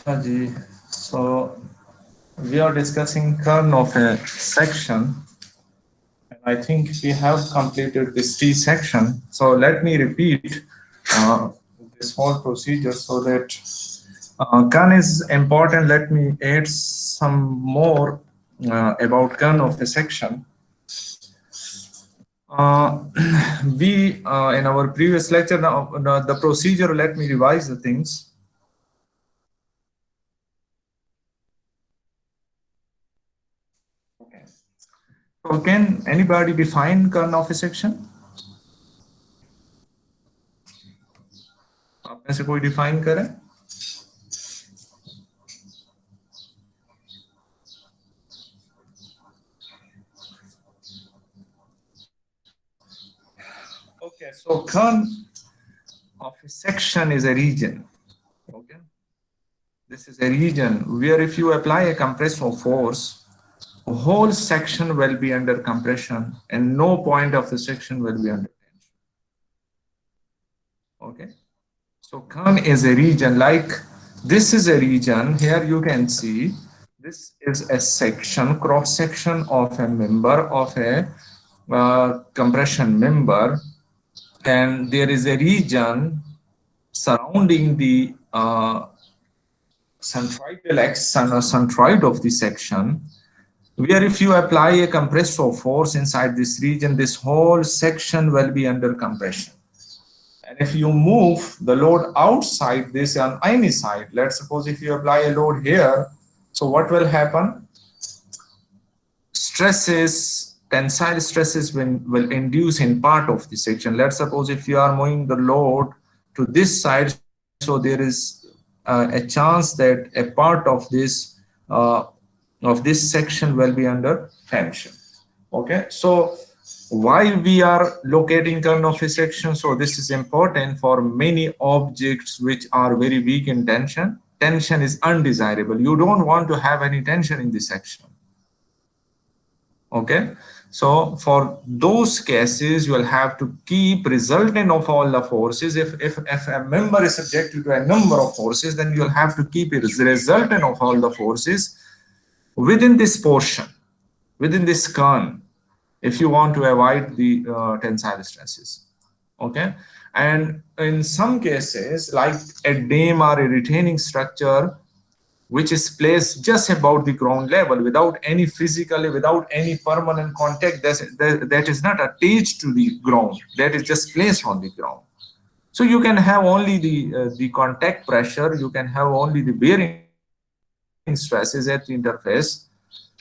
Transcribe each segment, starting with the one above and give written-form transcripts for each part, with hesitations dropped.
Haji. So we are discussing kern of a section, and I think we have completed this T section. So let me repeat this whole procedure so that kern is important. Let me add some more about kern of a section. We in our previous lecture, now the procedure, let me revise the things. So can anybody define kern of a section? आप में से कोई define करे? Okay, so kern of a section is a region. Okay, this is a region where if you apply a compressive force, the whole section will be under compression and no point of the section will be under tension. Okay, so kern is a region, like this is a region. Here you can see this is a section, cross section of a member of a compression member, and there is a region surrounding the centroidal axis, centroid of the section, where if you apply a compressive force inside this region, this whole section will be under compression. And if you move the load outside this on any side, let's suppose if you apply a load here, so what will happen? Stresses, tensile stresses will induce in part of the section. Let's suppose if you are moving the load to this side, so there is a chance that a part of this section will be under tension. Okay, so why we are locating kern of a section? So this is important for many objects which are very weak in tension. Tension is undesirable. You don't want to have any tension in this section. Okay, so for those cases, you will have to keep resultant of all the forces. If a member is subjected to a number of forces, then you'll have to keep it as the resultant of all the forces within this portion, within this kern, if you want to avoid the tensile stresses. Okay, and in some cases, like a dam or a retaining structure, which is placed just above the ground level without any physically, without any permanent contact, that is not attached to the ground, that is just placed on the ground. So you can have only the contact pressure, you can have only the bearing stresses at the interface.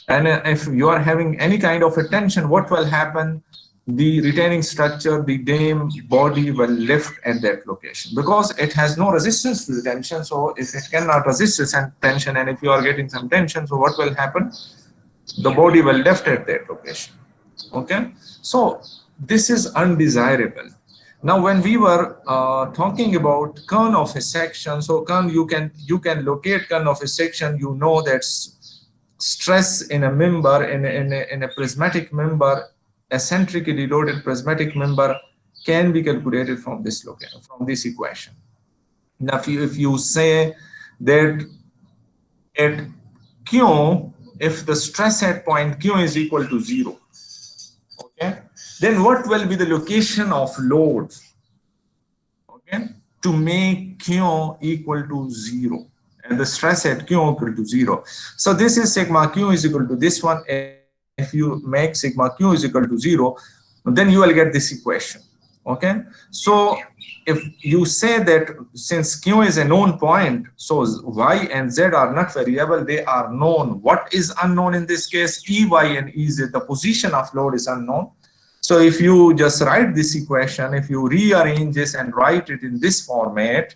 And if you are having any kind of a tension, what will happen? The retaining structure, the dam body will lift at that location because it has no resistance to the tension. So if it cannot resist the tension, and if you are getting some tension, so what will happen? The body will lift at that location. Okay, so this is undesirable. Now, when we were talking about kern of a section, so kern, you can locate kern of a section. You know that stress in a member, in a prismatic member, eccentrically loaded prismatic member, can be calculated from this location, from this equation. Now, if you say that at Q, if the stress at point Q is equal to 0, okay, then what will be the location of load, okay, to make Q equal to 0 and the stress at Q equal to 0? So this is sigma Q is equal to this one. If you make sigma Q is equal to 0, then you will get this equation. Okay, so if you say that since Q is a known point, so Y and Z are not variable, they are known. What is unknown in this case? EY and EZ, the position of load is unknown. So if you just write this equation, if you rearrange this and write it in this format,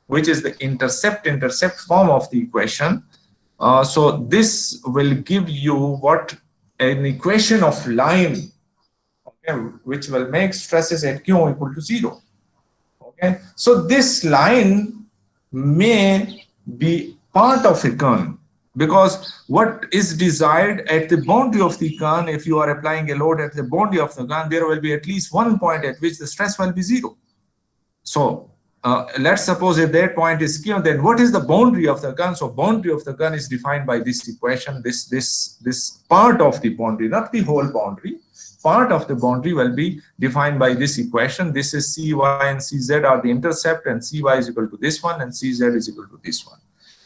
which is the intercept form of the equation, so this will give you what? An equation of line, okay, which will make stresses at Q equal to 0. Okay, so this line may be part of a kern, because what is desired at the boundary of the kern, if you are applying a load at the boundary of the kern, there will be at least one point at which the stress will be 0. So let's suppose if that point is Q, then what is the boundary of the gun? So boundary of the gun is defined by this equation. This part of the boundary, not the whole boundary. Part of the boundary will be defined by this equation. This is Cy and Cz are the intercept, and Cy is equal to this one, and Cz is equal to this one.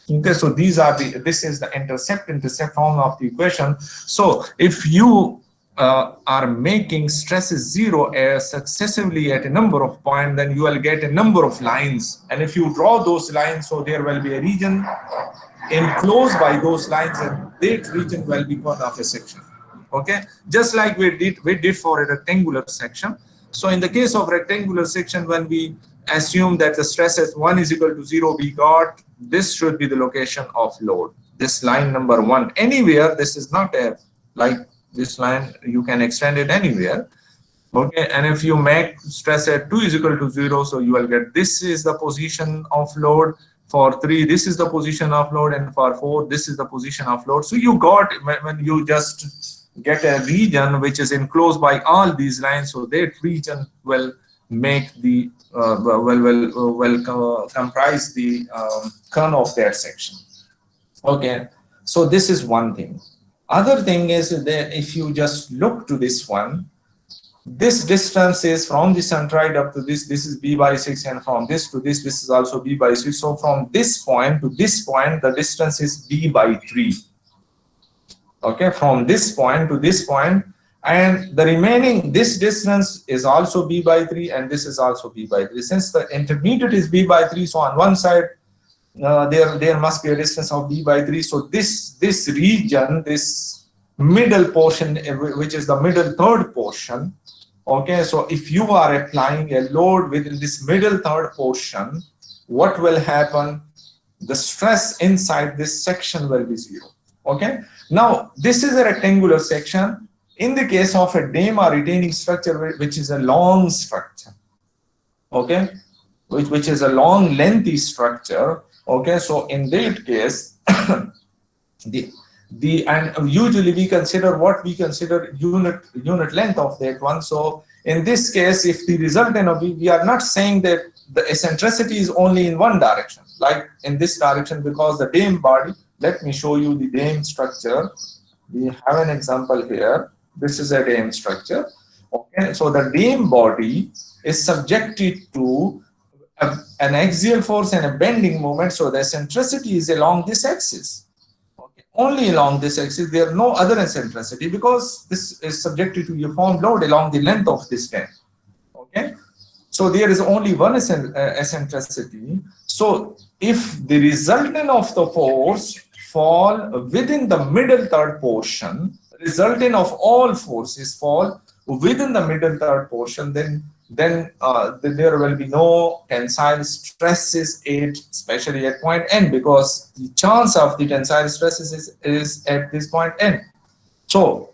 Okay, so these are this is the intercept form of the equation. So if you are making stresses zero successively at a number of points, then you will get a number of lines. And if you draw those lines, so there will be a region enclosed by those lines, and that region will be called of a section. Okay, just like we did for a rectangular section. So in the case of rectangular section, when we assume that the stress at 1 is equal to 0, we got this should be the location of load. This line number 1 anywhere. This is not a like this line, you can extend it anywhere. Okay, and if you make stress at 2 is equal to 0, so you will get this is the position of load. For 3, this is the position of load, and for 4, this is the position of load. So you got, when you just get a region which is enclosed by all these lines, so that region will make the comprise the cone of that section. Okay, so this is one thing. Other thing is that if you just look to this one, this distance is from the centroid up to this is b by 6, and from this to this is also b by 6. So from this point to this point, the distance is b by 3. Okay, from this point to this point, and the remaining this distance is also b by 3, and this is also b by 3. Since the intermediate is b by 3, so on one side there must be a distance of b by 3. So this region, this middle portion, which is the middle third portion. Okay, so if you are applying a load within this middle third portion, what will happen? The stress inside this section will be 0. Okay, now this is a rectangular section. In the case of a dam or retaining structure, which is a long structure, okay, which is a long lengthy structure. Okay, so in that case, and usually we consider what we consider unit length of that one. So in this case, if the resultant of we are not saying that the eccentricity is only in one direction, like in this direction, because the dam body. Let me show you the dam structure. We have an example here. This is a dam structure. Okay, so the dam body is subjected to an axial force and a bending moment. So the eccentricity is along this axis. Okay, only along this axis. There are no other eccentricity because this is subjected to uniform load along the length of this dam. Okay, so there is only one eccentricity. So if the resultant of the force fall within the middle third portion, resultant of all forces fall within the middle third portion, then there will be no tensile stresses especially at point N, because the chance of the tensile stresses is at this point N. So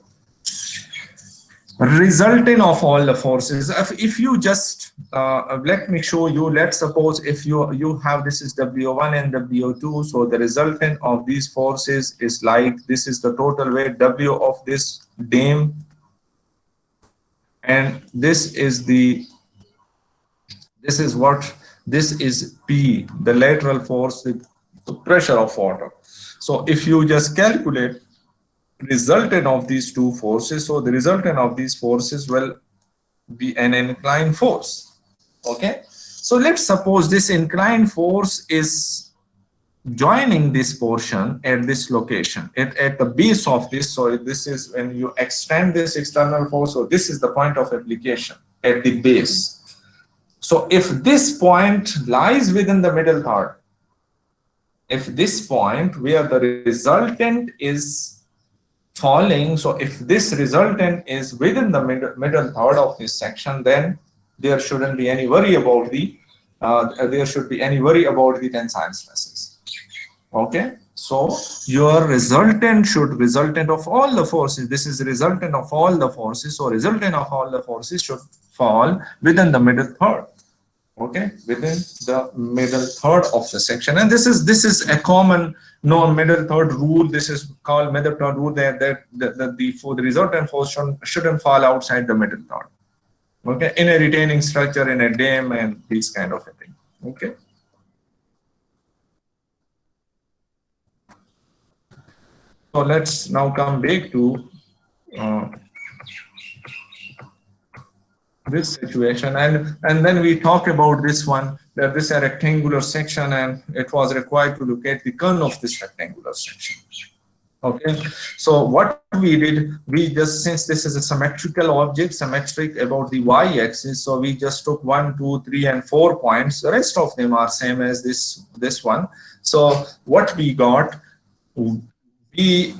resultant of all the forces, if you just let me show you, let's suppose if you have this is W1 and W2, so the resultant of these forces is like this is the total weight W of this dam, and this is P, the lateral force with the pressure of water. So if you just calculate resultant of these two forces, so the resultant of these forces will be an inclined force. Okay, so let's suppose this inclined force is joining this portion at this location at the base of this. So this is when you extend this external force, so this is the point of application at the base. So if this point lies within the middle third, if this point where the resultant is falling, so if this resultant is within the middle third of this section, then there shouldn't be any worry about the tensile stresses. Okay, so your resultant of all the forces. This is resultant of all the forces. So resultant of all the forces should fall within the middle third. Okay, within the middle third of the section, and this is a common known middle third rule. This is called middle third rule, that the resultant force shouldn't fall outside the middle third. Okay, in a retaining structure, in a dam, and these kind of a thing. Okay. So let's now come back to uh, this situation, and then we talk about this one, that this is a rectangular section and it was required to locate the kern of this rectangular section. Okay, so what we did, we just, since this is a symmetrical object, symmetric about the y-axis, so we just took 1, 2, 3 and 4 points. The rest of them are same as this one. So what we got, we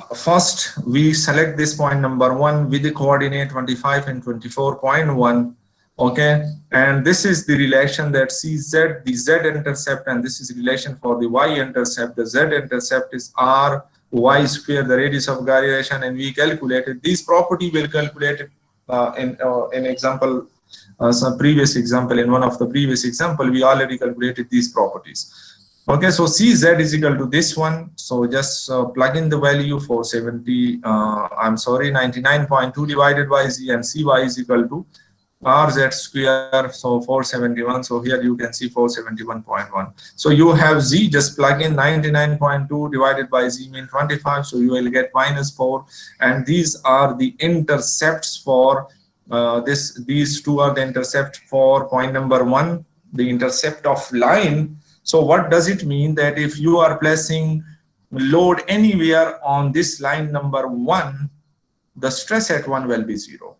select this point number 1 with the coordinate 25 and 24.1. Okay, and this is the relation that CZ, the Z intercept, and this is relation for the Y intercept. The Z intercept is R y square, the radius of gyration, and we calculated this property. Will calculate it in example, some previous example. In one of the previous example, we already calculated these properties. Okay, so CZ is equal to this one. So just plug in the value for 99.2 divided by Z, and CY is equal to RZ square, so 471. So here you can see 471.1. So you have Z, just plug in 99.2 divided by Z mean 25. So you will get -4. And these are the intercepts for these two are the intercept for point number 1, the intercept of line. So what does it mean? That if you are placing load anywhere on this line number 1, the stress at 1 will be 0.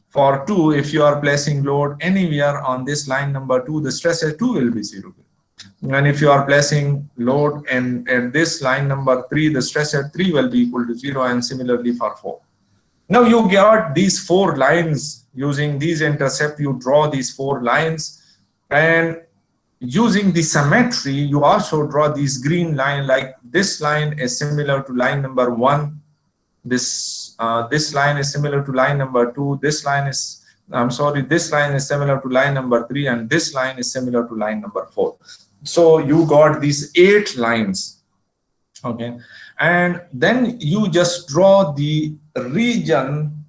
For 2, if you are placing load anywhere on this line number 2, the stress at 2 will be 0. And if you are placing load at this line number 3, the stress at 3 will be equal to 0, and similarly for 4. Now you got these 4 lines. Using these intercept, you draw these 4 lines, and using the symmetry, you also draw this green line, like this line is similar to line number 1. This line is similar to line number 2. This line is, this line is similar to line number 3, and this line is similar to line number 4. So you got these 8 lines. Okay, and then you just draw the region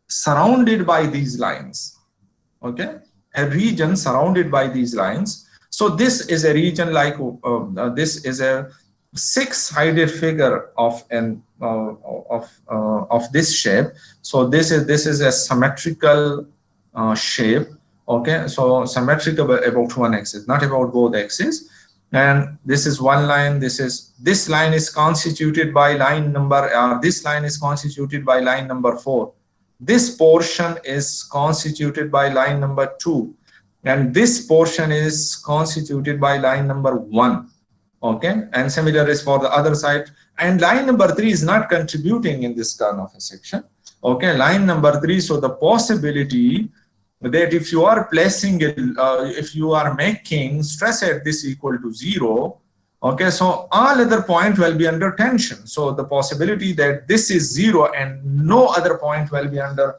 surrounded by these lines. Okay, a region surrounded by these lines. So this is a region like this is a 6-sided figure of this shape. So this is a symmetrical shape. Okay, so symmetrical about one axis, not about both axes. And this is one line. This line is constituted by line number. This line is constituted by line number 4. This portion is constituted by line number 2, and this portion is constituted by line number 1. Okay, and similar is for the other side. And line number 3 is not contributing in this kern of a section. Okay, line number 3. So the possibility that if you are placing it, if you are making stress at this equal to 0, okay, so all other point will be under tension. So the possibility that this is 0 and no other point will be under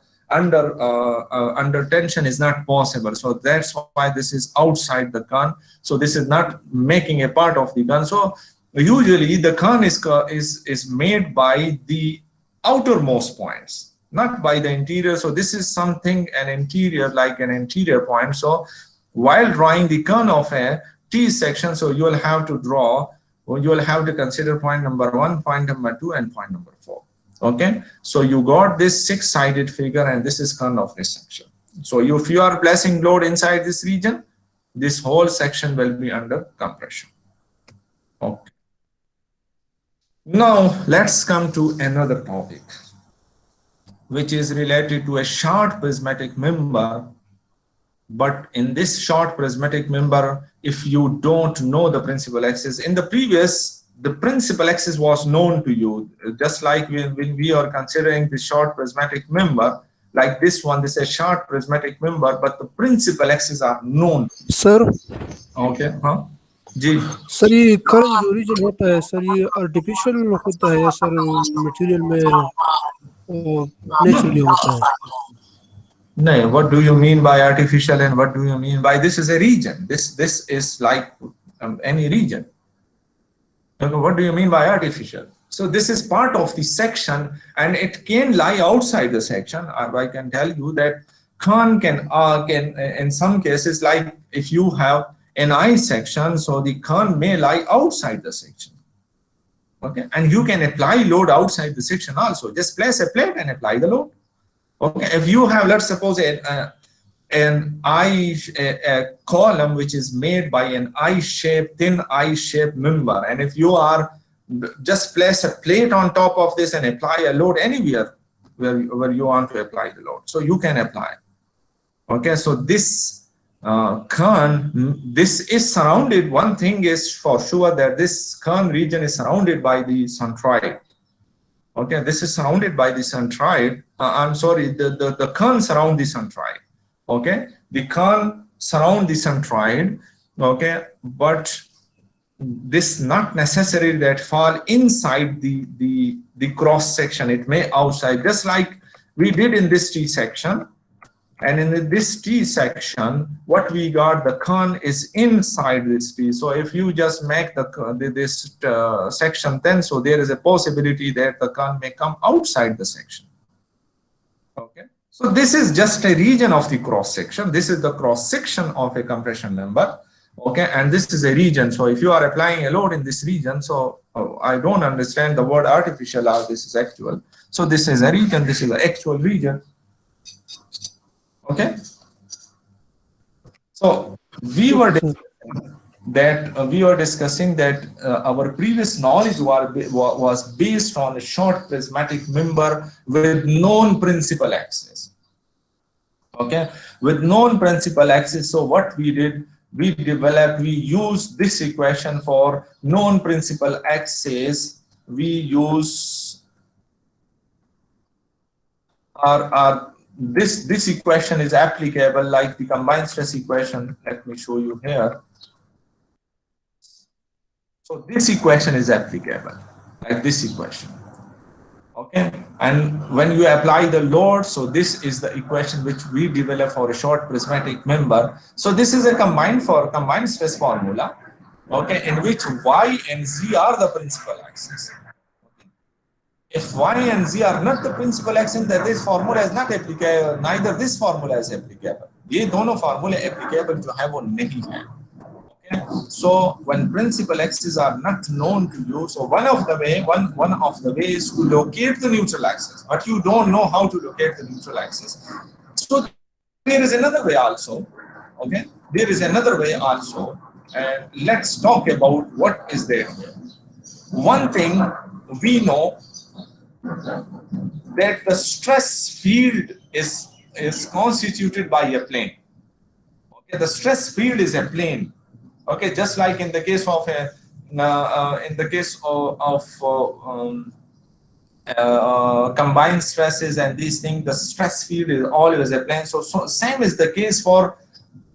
tension is not possible. So that's why this is outside the kern. So this is not making a part of the kern. So usually the kern is made by the outermost points, not by the interior. So this is something, an interior, like an interior point. So while drawing the kern of a T section, so you will have to draw, or you will have to consider point number 1, point number 2, and point number 4. Okay, so you got this 6-sided figure, and this is kern of this section. So if you are placing load inside this region, this whole section will be under compression. Okay. Now let's come to another topic, which is related to a short prismatic member. But in this short prismatic member, if you don't know the principal axis, in the previous, the principal axis was known to you, just like when we are considering the short prismatic member, like this one, this is a short prismatic member, but the principal axes are known. Sir, Okay, huh? Ji sir ये curve जो reason होता है sir, ये artificial होता है या sir material में naturally होता है? No, what do you mean by artificial, and what do you mean by this is a region? This is like any region. Okay, what do you mean by artificial? So this is part of the section, and it can lie outside the section. I can tell you that kern can in some cases, like if you have in I section, so the Kern may lie outside the section. Okay, and you can apply load outside the section also. Just place a plate and apply the load. Okay, if you have, let's suppose a column which is made by an thin I-shaped member, and if you are just place a plate on top of this and apply a load anywhere where you want to apply the load, so you can apply. Okay, so this Kern, this is surrounded, one thing is for sure that this Kern region is surrounded by the centroid. Okay, this is surrounded by the centroid. I'm sorry, the Kern surround the centroid. Okay, the Kern surround the centroid. Okay, but this not necessary that fall inside the cross section. It may outside, just like we did in this T section. And in this T section, what we got, the Kern is inside this T. So if you just make this section 10, so there is a possibility that the Kern may come outside the section. Okay. So this is just a region of the cross section. This is the cross section of a compression member. Okay. And this is a region. So if you are applying a load in this region, so I don't understand the word artificial or this is actual. So this is a region. This is the actual region. Okay, so we were discussing that our previous knowledge was based on a short prismatic member with known principal axis. Okay, with known principal axis. So what we did, we used this equation for known principal axis. We use this equation is applicable like the combined stress equation. Let me show you here. So this equation is applicable like this equation. Okay, and when you apply the load, so this is the equation which we develop for a short prismatic member. So this is a combined stress formula, okay, in which Y and Z are the principal axis. If Y and Z are not the principal axis, then this formula is not applicable. Neither this formula is applicable. ये दोनों formula applicable जो है वो नहीं है. Okay. So when principal axes are not known to you, so one of the ways to locate the neutral axis, but you don't know how to locate the neutral axis. So there is another way also. Okay, there is another way also, and let's talk about what is there. One thing we know, that the stress field is constituted by a plane. Okay, the stress field is a plane. Okay, just like in the case of combined stresses and these things, the stress field is always a plane. So same is the case for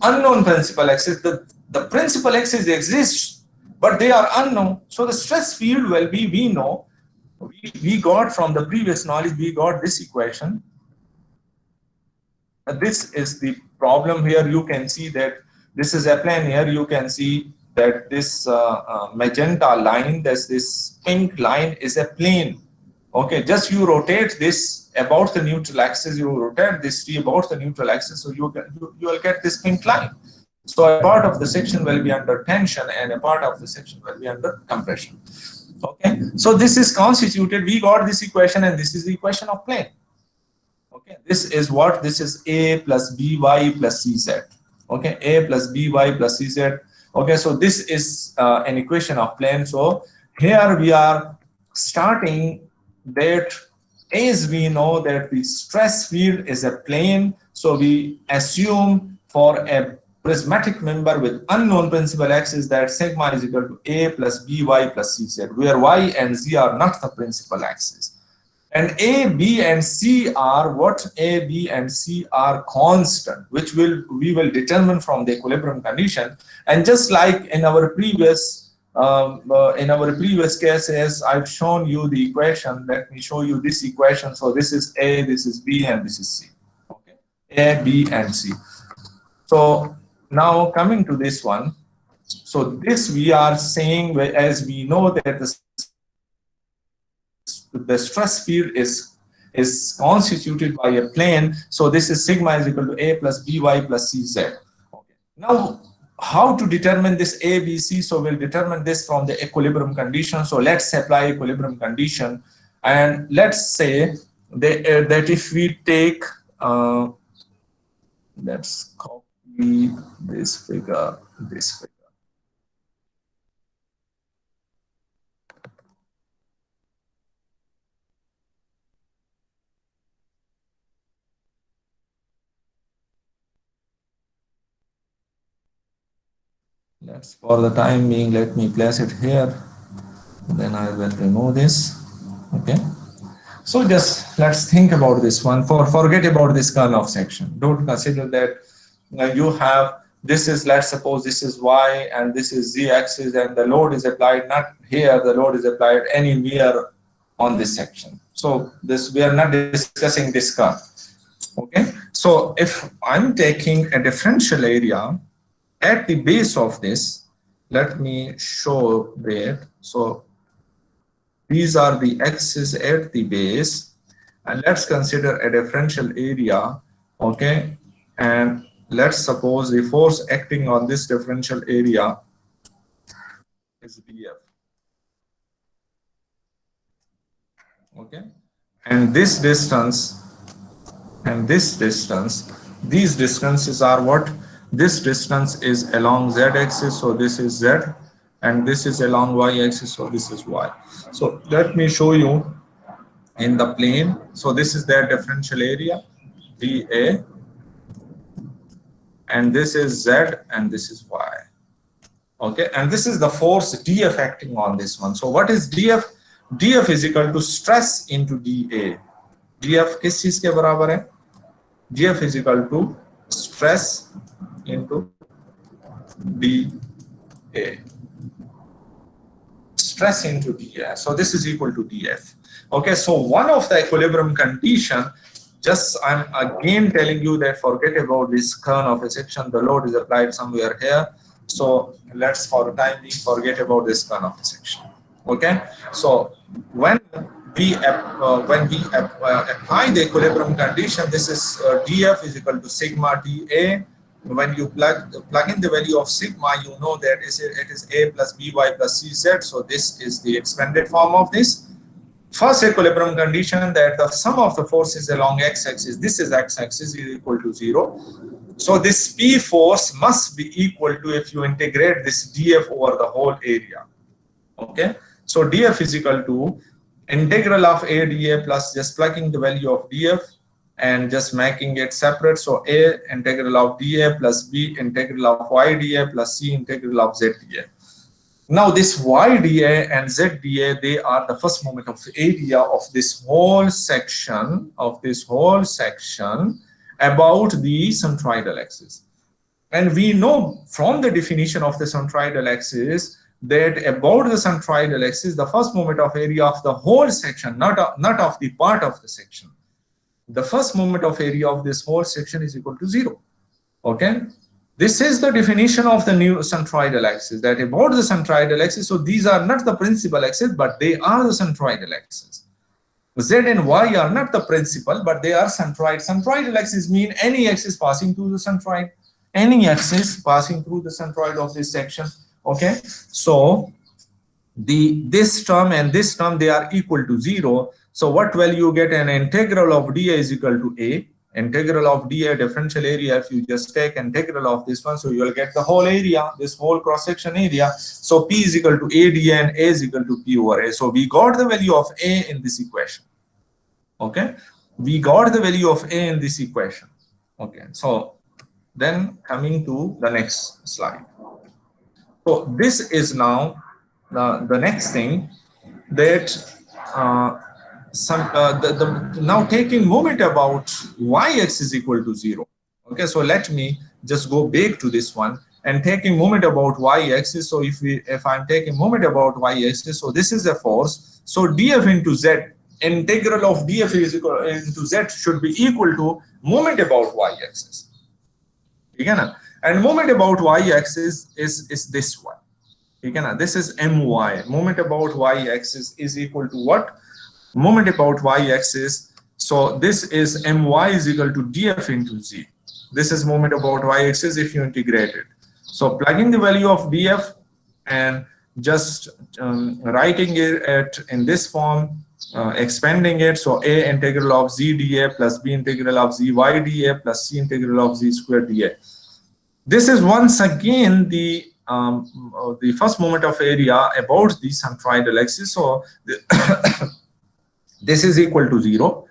unknown principal axis. The principal axis exists, but they are unknown. So the stress field will be, we know. We got from the previous knowledge, we got this equation. This is the problem here. You can see that this is a plane here. You can see that this magenta line, this pink line is a plane. Okay, just you rotate this about the neutral axis, you rotate this T about the neutral axis, so you will get this pink line. So a part of the section will be under tension and a part of the section will be under compression. Okay, so this is constituted, we got this equation and this is the equation of plane. Okay, this is what, this is A plus BY plus CZ. Okay, A plus BY plus CZ. Okay, so this is an equation of plane. So here we are starting that as we know that the stress field is a plane, so we assume for a prismatic member with unknown principal axis that sigma is equal to A plus BY plus CZ, where Y and Z are not the principal axis. And A, B, and C are what? A, B, and C are constant, which we will determine from the equilibrium condition. And just like in our previous cases, I've shown you the equation. Let me show you this equation. So this is A, this is B, and this is C. Okay, A, B, and C. So now coming to this one, so this we are saying, as we know that the stress field is constituted by a plane, so this is sigma is equal to A plus BY plus CZ. Okay. Now how to determine this A, B, C? So we'll determine this from the equilibrium condition. So let's apply equilibrium condition, and let's say that if we take, let's copy this figure, this figure. Let's, for the time being, let me place it here. Then I will remove this. Okay. So just let's think about this one. Forget about this Karnoff section. Don't consider that you have, this is, let's suppose this is y and this is z axis, and the load is applied not here, the load is applied anywhere on this section. So this, we are not discussing this curve. Okay. So if I'm taking a differential area at the base of this, let me show that. So these are the axes at the base, and let's consider a differential area. Okay, and let's suppose the force acting on this differential area is dF. Okay, and this distance and this distance, these distances are what? This distance is along z-axis, so this is z, and this is along y-axis, so this is y. So let me show you in the plane. So this is their differential area, dA, and this is z, and this is y. Okay, and this is the force dF acting on this one. So what is dF? dF is equal to stress into dA. dF किस चीज के बराबर है? dF is equal to stress into dA. Stress into dA. So this is equal to dF. Okay, so one of the equilibrium condition, just I'm again telling you that forget about this curve of a section, the load is applied somewhere here. So let's for the time being forget about this curve of a section. Okay, so when we apply the equilibrium condition, this is dF is equal to sigma dA. When you plug in the value of sigma, you know that it is A plus BY plus CZ. So this is the expanded form of this. First equilibrium condition, that the sum of the forces along x-axis, this is x-axis, is equal to 0. So this P force must be equal to, if you integrate this dF over the whole area. Okay, so dF is equal to integral of A dA plus just plugging the value of dF and just making it separate. So A integral of dA plus B integral of y dA plus C integral of z dA. Now this y dA and z dA, they are the first moment of area of this whole section, about the centroidal axis. And we know from the definition of the centroidal axis that about the centroidal axis, the first moment of area of the whole section, not of the part of the section. The first moment of area of this whole section is equal to 0. Okay, this is the definition of the new centroidal axis, that about the centroidal axis. So these are not the principal axis, but they are the centroidal axis. Z and Y are not the principal, but they are centroid. Centroidal axis mean any axis passing through the centroid, any axis passing through the centroid of this section. Okay, so this term and this term, they are equal to 0. So what value you get? An integral of dA is equal to A. Integral of dA differential area, if you just take integral of this one, so you will get the whole area, this whole cross section area. So P is equal to A dA and A is equal to P over A. So we got the value of A in this equation. Okay, we got the value of A in this equation. Okay, so then coming to the next slide. So this is now the next thing, that now taking moment about y-axis is equal to 0. Okay, so let me just go back to this one and taking moment about y-axis. So if I'm taking moment about y-axis, so this is a force. So dF into z, integral of dF is equal into z should be equal to moment about y-axis. And moment about y-axis is this one. This is my. Moment about y-axis is equal to what? Moment about y-axis. So this is my is equal to dF into z. This is moment about y-axis if you integrate it. So plugging the value of df and just writing it in this form, expanding it. So a integral of z dA plus b integral of zy dA plus c integral of z squared dA. This is once again the first moment of area about the centroidal axis. So this is equal to 0.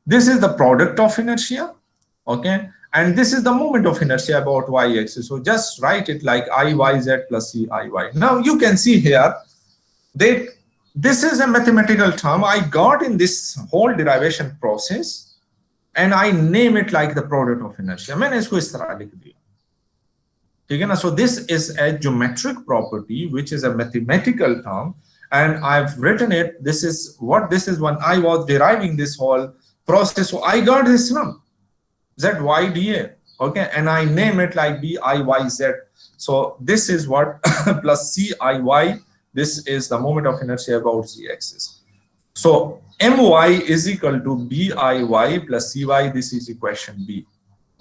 This is the product of inertia, okay, and this is the moment of inertia about y-axis. So just write it like Iyz plus Ciy. Now you can see here that this is a mathematical term I got in this whole derivation process, and I name it like the product of inertia. मैंने इसको इस तरह लिख दिया, ठीक है ना? So this is a geometric property which is a mathematical term, and I've written it. This is what this is when I was deriving this whole process. So I got this term ZYDA, okay, and I name it like BIYZ. So this is what plus CIY, this is the moment of inertia about z-axis. So MY is equal to BIY plus CY, this is equation B,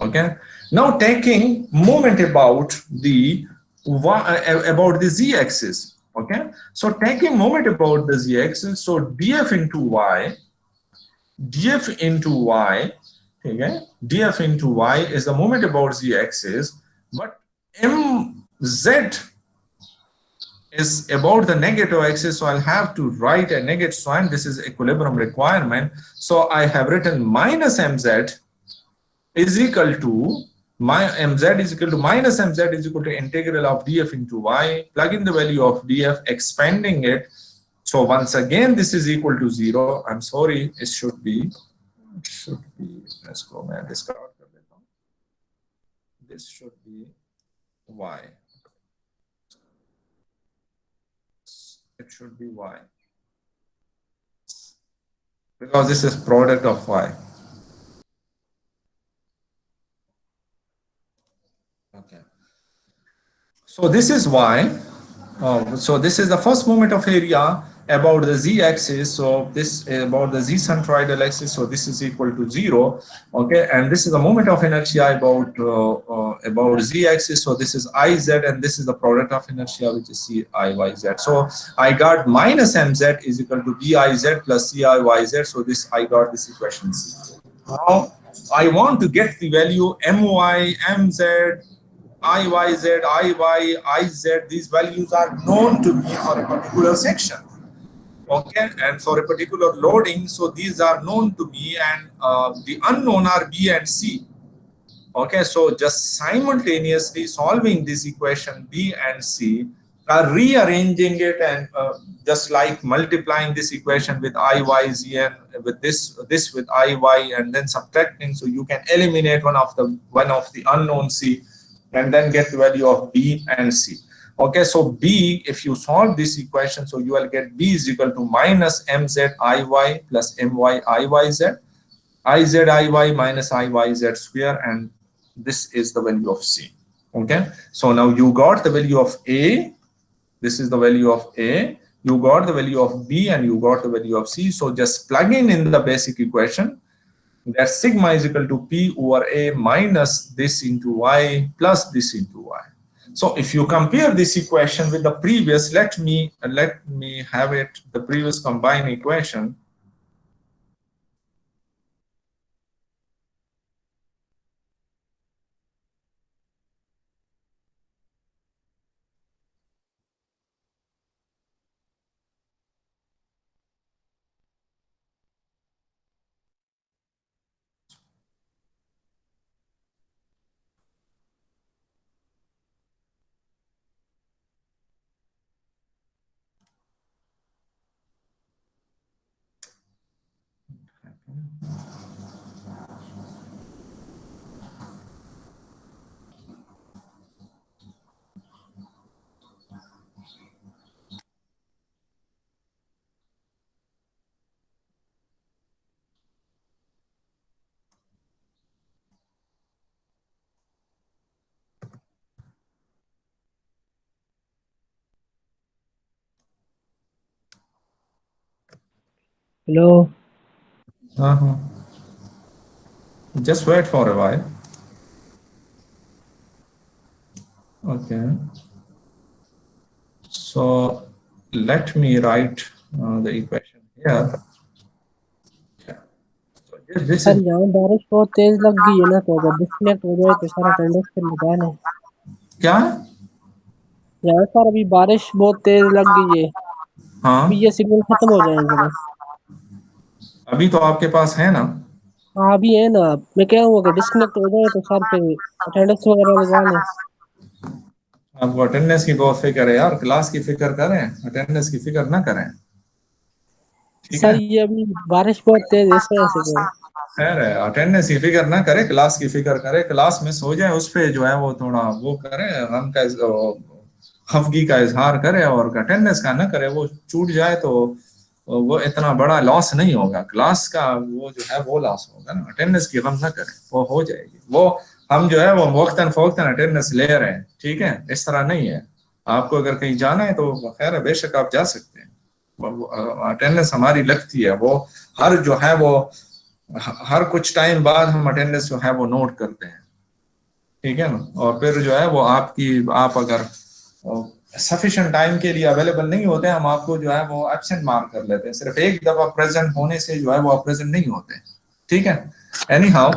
okay. Now taking moment about the z-axis, okay. So taking moment about the z-axis, so df into y, okay, df into y is the moment about z-axis, but mz is about the negative axis, so I'll have to write a negative sign. This is equilibrium requirement, so I have written minus mz is equal to minus mz is equal to integral of df into y. Plug in the value of df, expanding it. So once again this is equal to 0. I'm sorry, it should be let's go मैं discard कर देता हूँ. This should be y. It should be y because this is product of y. Okay. So this is y. So this is the first moment of area about the z-axis. So this is about the z-centroidal axis. So this is equal to 0. Okay, and this is the moment of inertia about z-axis. So this is Iz, and this is the product of inertia, which is Ciyz. So I got minus mz is equal to Biz plus Ciyz. So this I got this equation C. Now I want to get the value my, mz, Iyz, Iy, Iz, these values are known to me for a particular section, okay, and for a particular loading. So these are known to me, and the unknown are B and C, okay. So just simultaneously solving this equation B and C, rearranging it, and just like multiplying this equation with Iyz and with this with Iy, and then subtracting, so you can eliminate one of the unknown C, and then get the value of B and C. Okay, so B, if you solve this equation, so you will get B is equal to minus mz Iy plus my Iyz, Iz Iy minus Iyz square, and this is the value of C. Okay, so now you got the value of A, this is the value of A, you got the value of B, and you got the value of C. So just plug in the basic equation, that sigma is equal to P over A minus this into Y plus this into Y. So if you compare this equation with the previous, let me have it, the previous combined equation. Hello. Just wait for a while. Okay. So let me write the equation here. Okay. So this sir is यहाँ बारिश बहुत तेज लग गई है ना, तो अगर disconnect हो जाए तो सर अटेंडेंस पे लगा लें। क्या? यहाँ सर अभी बारिश बहुत तेज लग गई है, अभी हाँ, ये सिग्नल खत्म हो जाएंगे बस। अभी तो आपके पास है ना। हाँ अभी है ना, मैं कह रहा हूँ अगर डिस्कनेक्ट हो जाए तो सर फिर अटेंडेंस वगैरह लगा लें। आपको अटेंडेंस की बहुत फिक्र है यार, क्लास की फिक्र करें, अटेंडेंस की फिक्र ना करें। ठीक सर है। ये अभी बारिश बहुत तेज है इस वजह से तो। खैर है, अटेंडेंस की फिक्र ना करे, क्लास की फिक्र करे। क्लास मिस हो जाए उस पे जो है वो थोड़ा वो करे, गम का खफगी का इजहार करे, और अटेंडेंस का ना करे। वो छूट जाए तो वो इतना बड़ा लॉस नहीं होगा, क्लास का वो जो है वो लॉस होगा ना। अटेंडेंस की गम ना करें, वो हो जाएगी। वो हम जो है वो वक्तन फवक्तन अटेंडेंस ले रहे हैं, ठीक है, इस तरह नहीं है। आपको अगर कहीं जाना है तो खैर है, बेशक आप जा सकते हैं। अटेंडेंस हमारी लगती है, वो हर जो है वो हर कुछ टाइम बाद हम अटेंडेंस जो है वो नोट करते हैं, ठीक है ना। और फिर जो है वो आपकी, आप अगर सफिशिएंट टाइम के लिए अवेलेबल नहीं होते, हम आपको जो है वो एब्सेंट मार्क कर लेते हैं। सिर्फ एक दफा प्रेजेंट होने से जो है वो आप प्रेजेंट नहीं होते, ठीक है। Any how,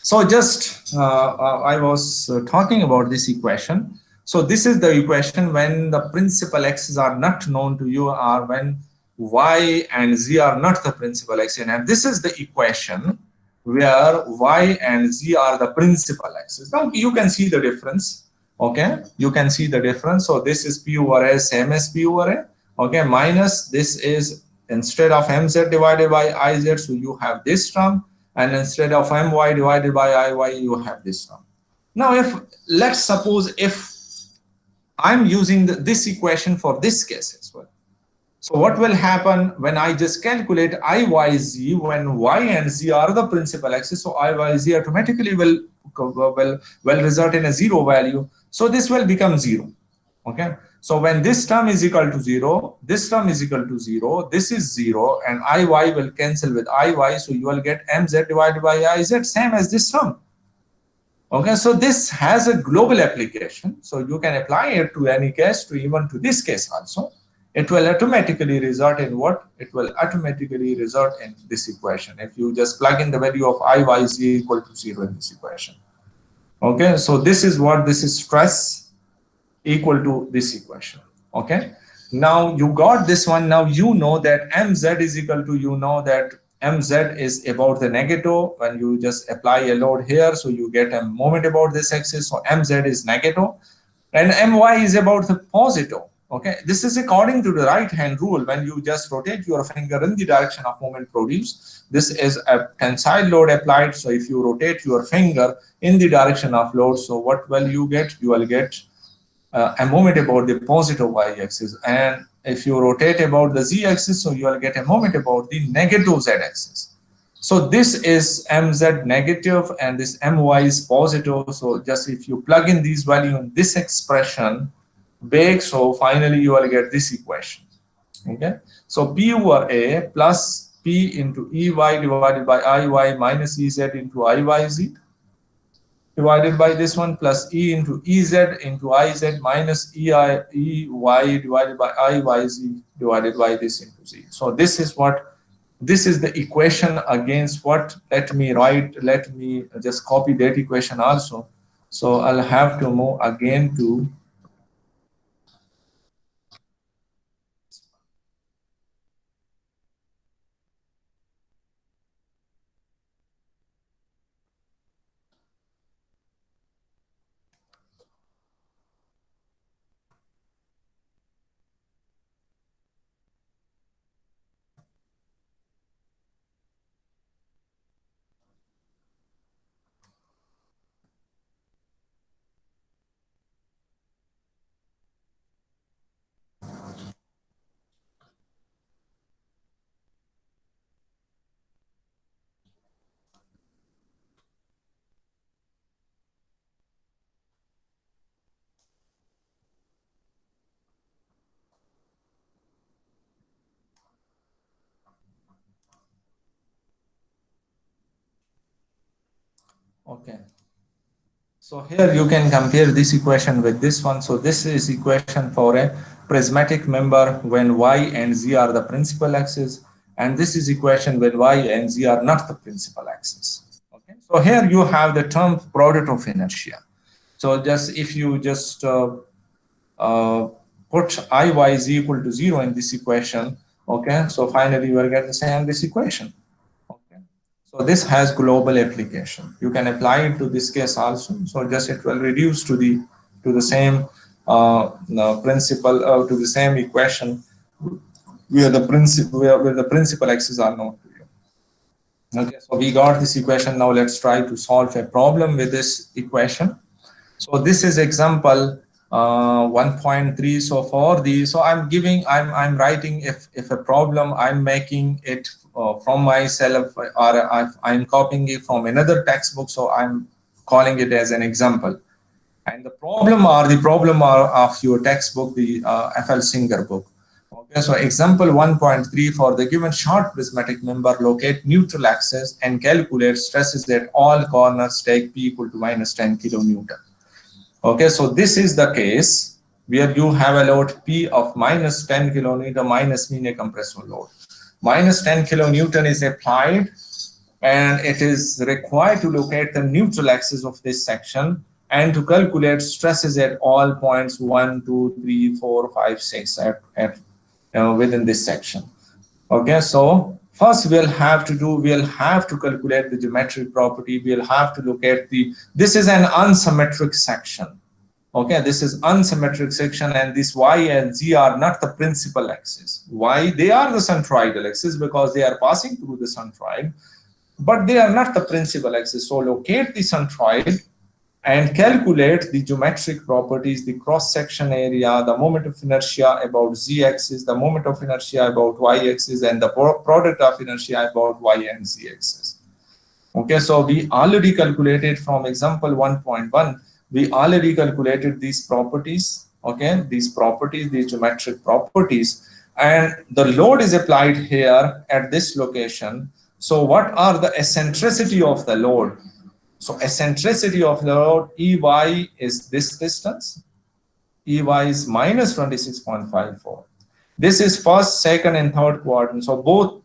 so just I was talking about this equation. So this is the equation when the principal x's are not known to you, or when y and z are not the principal x's. And this is the equation where y and z are the principal x's. Now you can see the difference. Okay, you can see the difference. So this is p over a, same as p over a. Okay, minus this is, instead of mz divided by iz, so you have this term, and instead of my divided by iy, you have this term. Now, if let's suppose if I'm using this equation for this case as well. So what will happen when I just calculate IYZ, when Y and Z are the principal axis? So IYZ automatically will result in a zero value. So this will become zero. Okay. So when this term is equal to zero, this term is equal to zero, this is zero, and IY will cancel with IY. So you will get MZ divided by IZ, same as this term. Okay, so this has a global application. So you can apply it to any case, to even to this case also. It will automatically result in what? It will automatically result in this equation. If you just plug in the value of IYZ equal to zero in this equation. Okay, so this is what this is, stress equal to this equation. Okay, now you got this one. Now you know that mz is equal to, you know that mz is about the negative when you just apply a load here, so you get a moment about this axis. So mz is negative and my is about the positive. Okay, this is according to the right hand rule. When you just rotate your finger in the direction of moment produced, this is a tensile load applied. So if you rotate your finger in the direction of load, so what will you get? You will get a moment about the positive y-axis, and if you rotate about the z-axis, so you will get a moment about the negative z-axis. So this is mz negative and this my is positive. So just if you plug in these values in this expression back, so finally you will get this equation. Okay, so p over a plus p into ey divided by iy minus ez into iyz divided by this one, plus E into EZ into IZ minus EY divided by IYZ divided by this into Z. So this is what, this is the equation against what, let me write, let me just copy that equation also. So I'll have to move again to, okay. So here you can compare this equation with this one. So this is equation for a prismatic member when y and z are the principal axis, and this is equation when y and z are not the principal axis. Okay. So here you have the term product of inertia. So just if you just uh, put iy is equal to 0 in this equation, okay, so finally you will get the same this equation. Okay. So this has global application. You can apply it to this case also. So just it will reduce to the same principle to the same equation where the principal axes are known to you. Okay, so we got this equation. Now let's try to solve a problem with this equation. So this is example 1.3. So for the, so I'm writing if a problem, I'm making it from myself, or I'm copying it from another textbook. So I'm calling it as an example. And the problem are of your textbook, the FL Singer book. Okay, so example 1.3, for the given short prismatic member, locate neutral axis and calculate stresses at all corners, take P equal to minus 10 kilonewton. Okay, so this is the case where you have a load P of minus 10 kilonewton minus mean a compressor load. Minus 10 kilonewton is applied, and it is required to locate the neutral axis of this section and to calculate stresses at all points 1, 2, 3, 4, 5, 6 at within this section. Okay, so first we'll have to calculate the geometric property. We'll have to look at this is an unsymmetric section. Okay, this is unsymmetric section, and this y and z are not the principal axis. Why? They are the centroidal axis because they are passing through the centroid, but they are not the principal axis. So locate the centroid and calculate the geometric properties, the cross-section area, the moment of inertia about z-axis, the moment of inertia about y-axis, and the product of inertia about y and z-axis. Okay, so we already calculated from example 1.1, we already calculated these properties, okay, these geometric properties, and the load is applied here at this location. So what are the eccentricity of the load? So eccentricity of the load, EY is this distance. EY is minus 26.54. This is first, second, and third quadrant. So both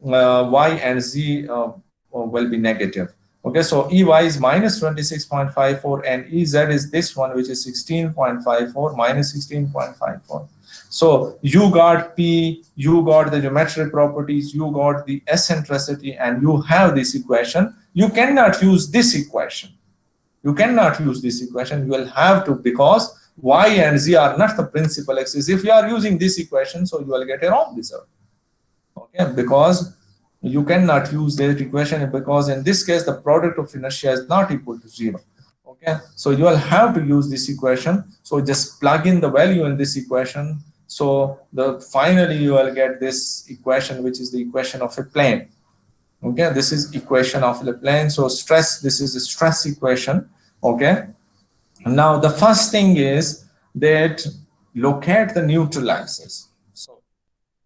Y and Z will be negative. Okay, so EY is minus 26.54 and EZ is this one, which is 16.54 minus 16.54. So you got P, you got the geometric properties, you got the eccentricity, and you have this equation. You cannot use this equation. You cannot use this equation. You will have to, because y and z are not the principal axis. If you are using this equation, so you will get a wrong result. Okay, because you cannot use that equation, because in this case the product of inertia is not equal to 0. Okay, so you will have to use this equation. So just plug in the value in this equation. So finally you will get this equation, which is the equation of a plane. Okay, this is equation of the plane. So stress, this is a stress equation. Okay, now the first thing is that locate the neutral axis. So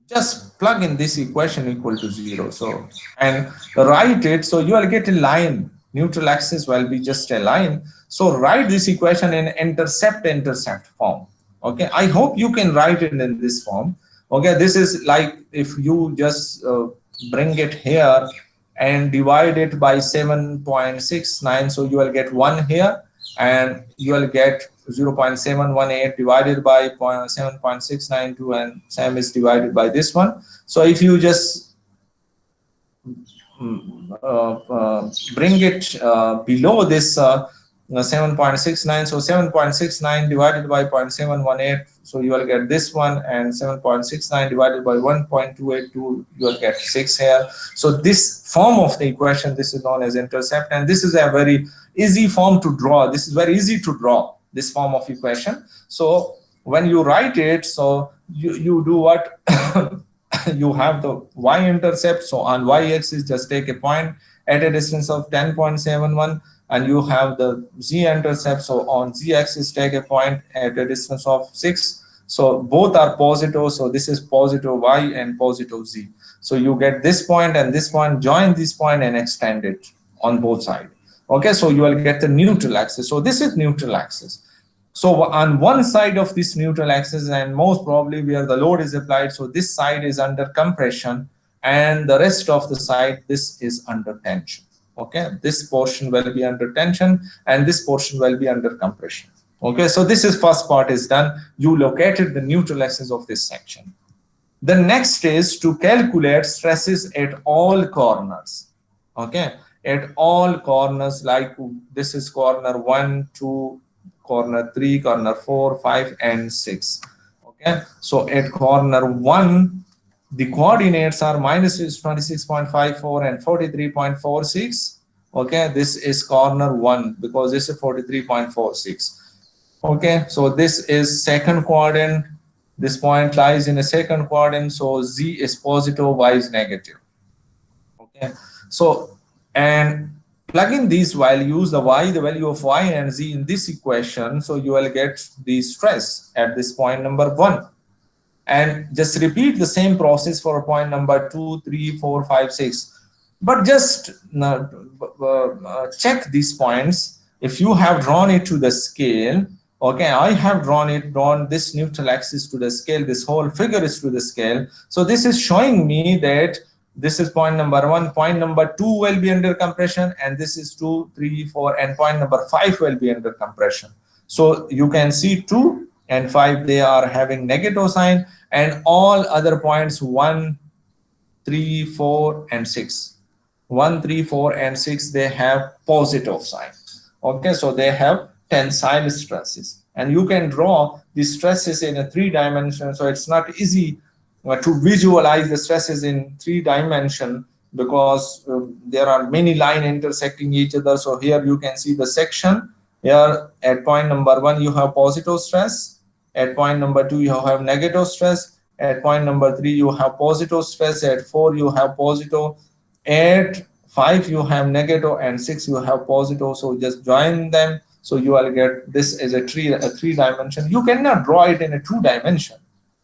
just plug in this equation equal to 0. So and write it. So you will get a line. Neutral axis will be just a line. So write this equation in intercept form. Okay, I hope you can write it in this form. Okay, this is like if you just bring it here and divide it by 7.69, so you will get 1 here, and you will get 0.718 divided by 7.692, and same is divided by this one. So if you just bring it below this 7.69, so 7.69 divided by 0.718, so you will get this one, and 7.69 divided by 1.282, you will get 6 here. So this form of the equation, this is known as intercept, and this is a very easy form to draw. This is very easy to draw, this form of equation. So when you write it, so you do what? You have the y-intercept. So on y-axis, just take a point at a distance of 10.71, and you have the z-intercept. So on z-axis, take a point at a distance of 6. So both are positive. So this is positive y and positive z. So you get this point and this point, join this point and extend it on both sides. Okay, so you will get the neutral axis. So this is neutral axis. So on one side of this neutral axis, and most probably where the load is applied, so this side is under compression, and the rest of the side, this is under tension. Okay, this portion will be under tension, and this portion will be under compression. Okay, so this is first part is done. You located the neutral axis of this section. The next is to calculate stresses at all corners. Okay, at all corners, like this is corner 1, 2, corner 3, corner 4, 5, and 6. Okay, so at corner 1, the coordinates are minus 26.54 and 43.46. Okay, this is corner 1 because this is 43.46. Okay, so this is second quadrant. This point lies in the second quadrant, so Z is positive, Y is negative. Okay, so and plug in these values, the value of Y and Z in this equation, so you will get the stress at this point number 1. And just repeat the same process for point number 2, 3, 4, 5, 6. But just check these points. If you have drawn it to the scale, okay, I have drawn this neutral axis to the scale. This whole figure is to the scale. So this is showing me that this is point number 1, point number 2 will be under compression, and this is 2, 3, 4, and point number 5 will be under compression. So you can see 2 and 5, they are having negative sign, and all other points 1, 3, 4, and 6. 1, 3, 4, and 6, they have positive sign. Okay, so they have tensile stresses, and you can draw the stresses in a 3 dimension. So it's not easy to visualize the stresses in 3 dimension because there are many lines intersecting each other. So here you can see the section. Here at point number 1 you have positive stress, at point number 2 you have negative stress, at point number 3 you have positive stress, at 4 you have positive, at 5 you have negative, and 6 you have positive. So just join them, so you will get this is a 3 dimension. You cannot draw it in a 2 dimension.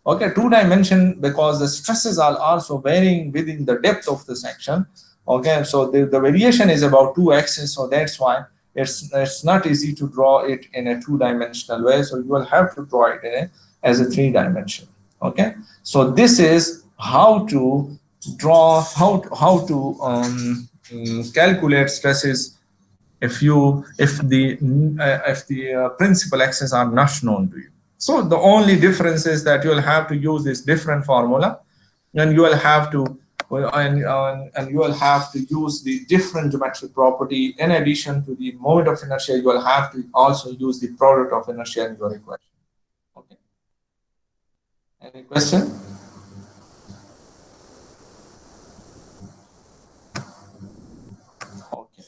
Okay, 2 dimension because the stresses are also varying within the depth of the section. Okay, so the variation is about 2 axes, so that's why it's not easy to draw it in a 2 dimensional way. So you will have to draw it as a 3 dimension. Okay, so this is how to draw, how to calculate stresses if the principal axes are not known to you. So the only difference is that you will have to use this different formula, and you will have to and you will have to use the different geometric property. In addition to the moment of inertia, you will have to also use the product of inertia in your equation. Okay. Any question? Okay.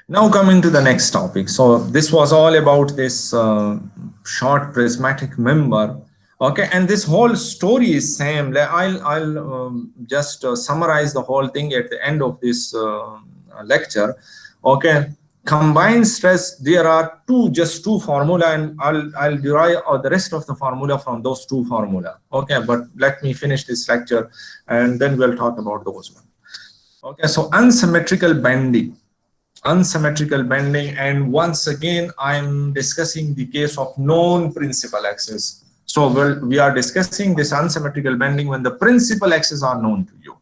Now coming to the next topic. So this was all about this short prismatic member. Okay, and this whole story is same. I'll just summarize the whole thing at the end of this lecture. Okay, combined stress, there are just two formula, and I'll derive the rest of the formula from those 2 formula. Okay, but let me finish this lecture and then we'll talk about those ones. Okay, so unsymmetrical bending, and once again I'm discussing the case of known principal axis. So we are discussing this unsymmetrical bending when the principal axes are known to you.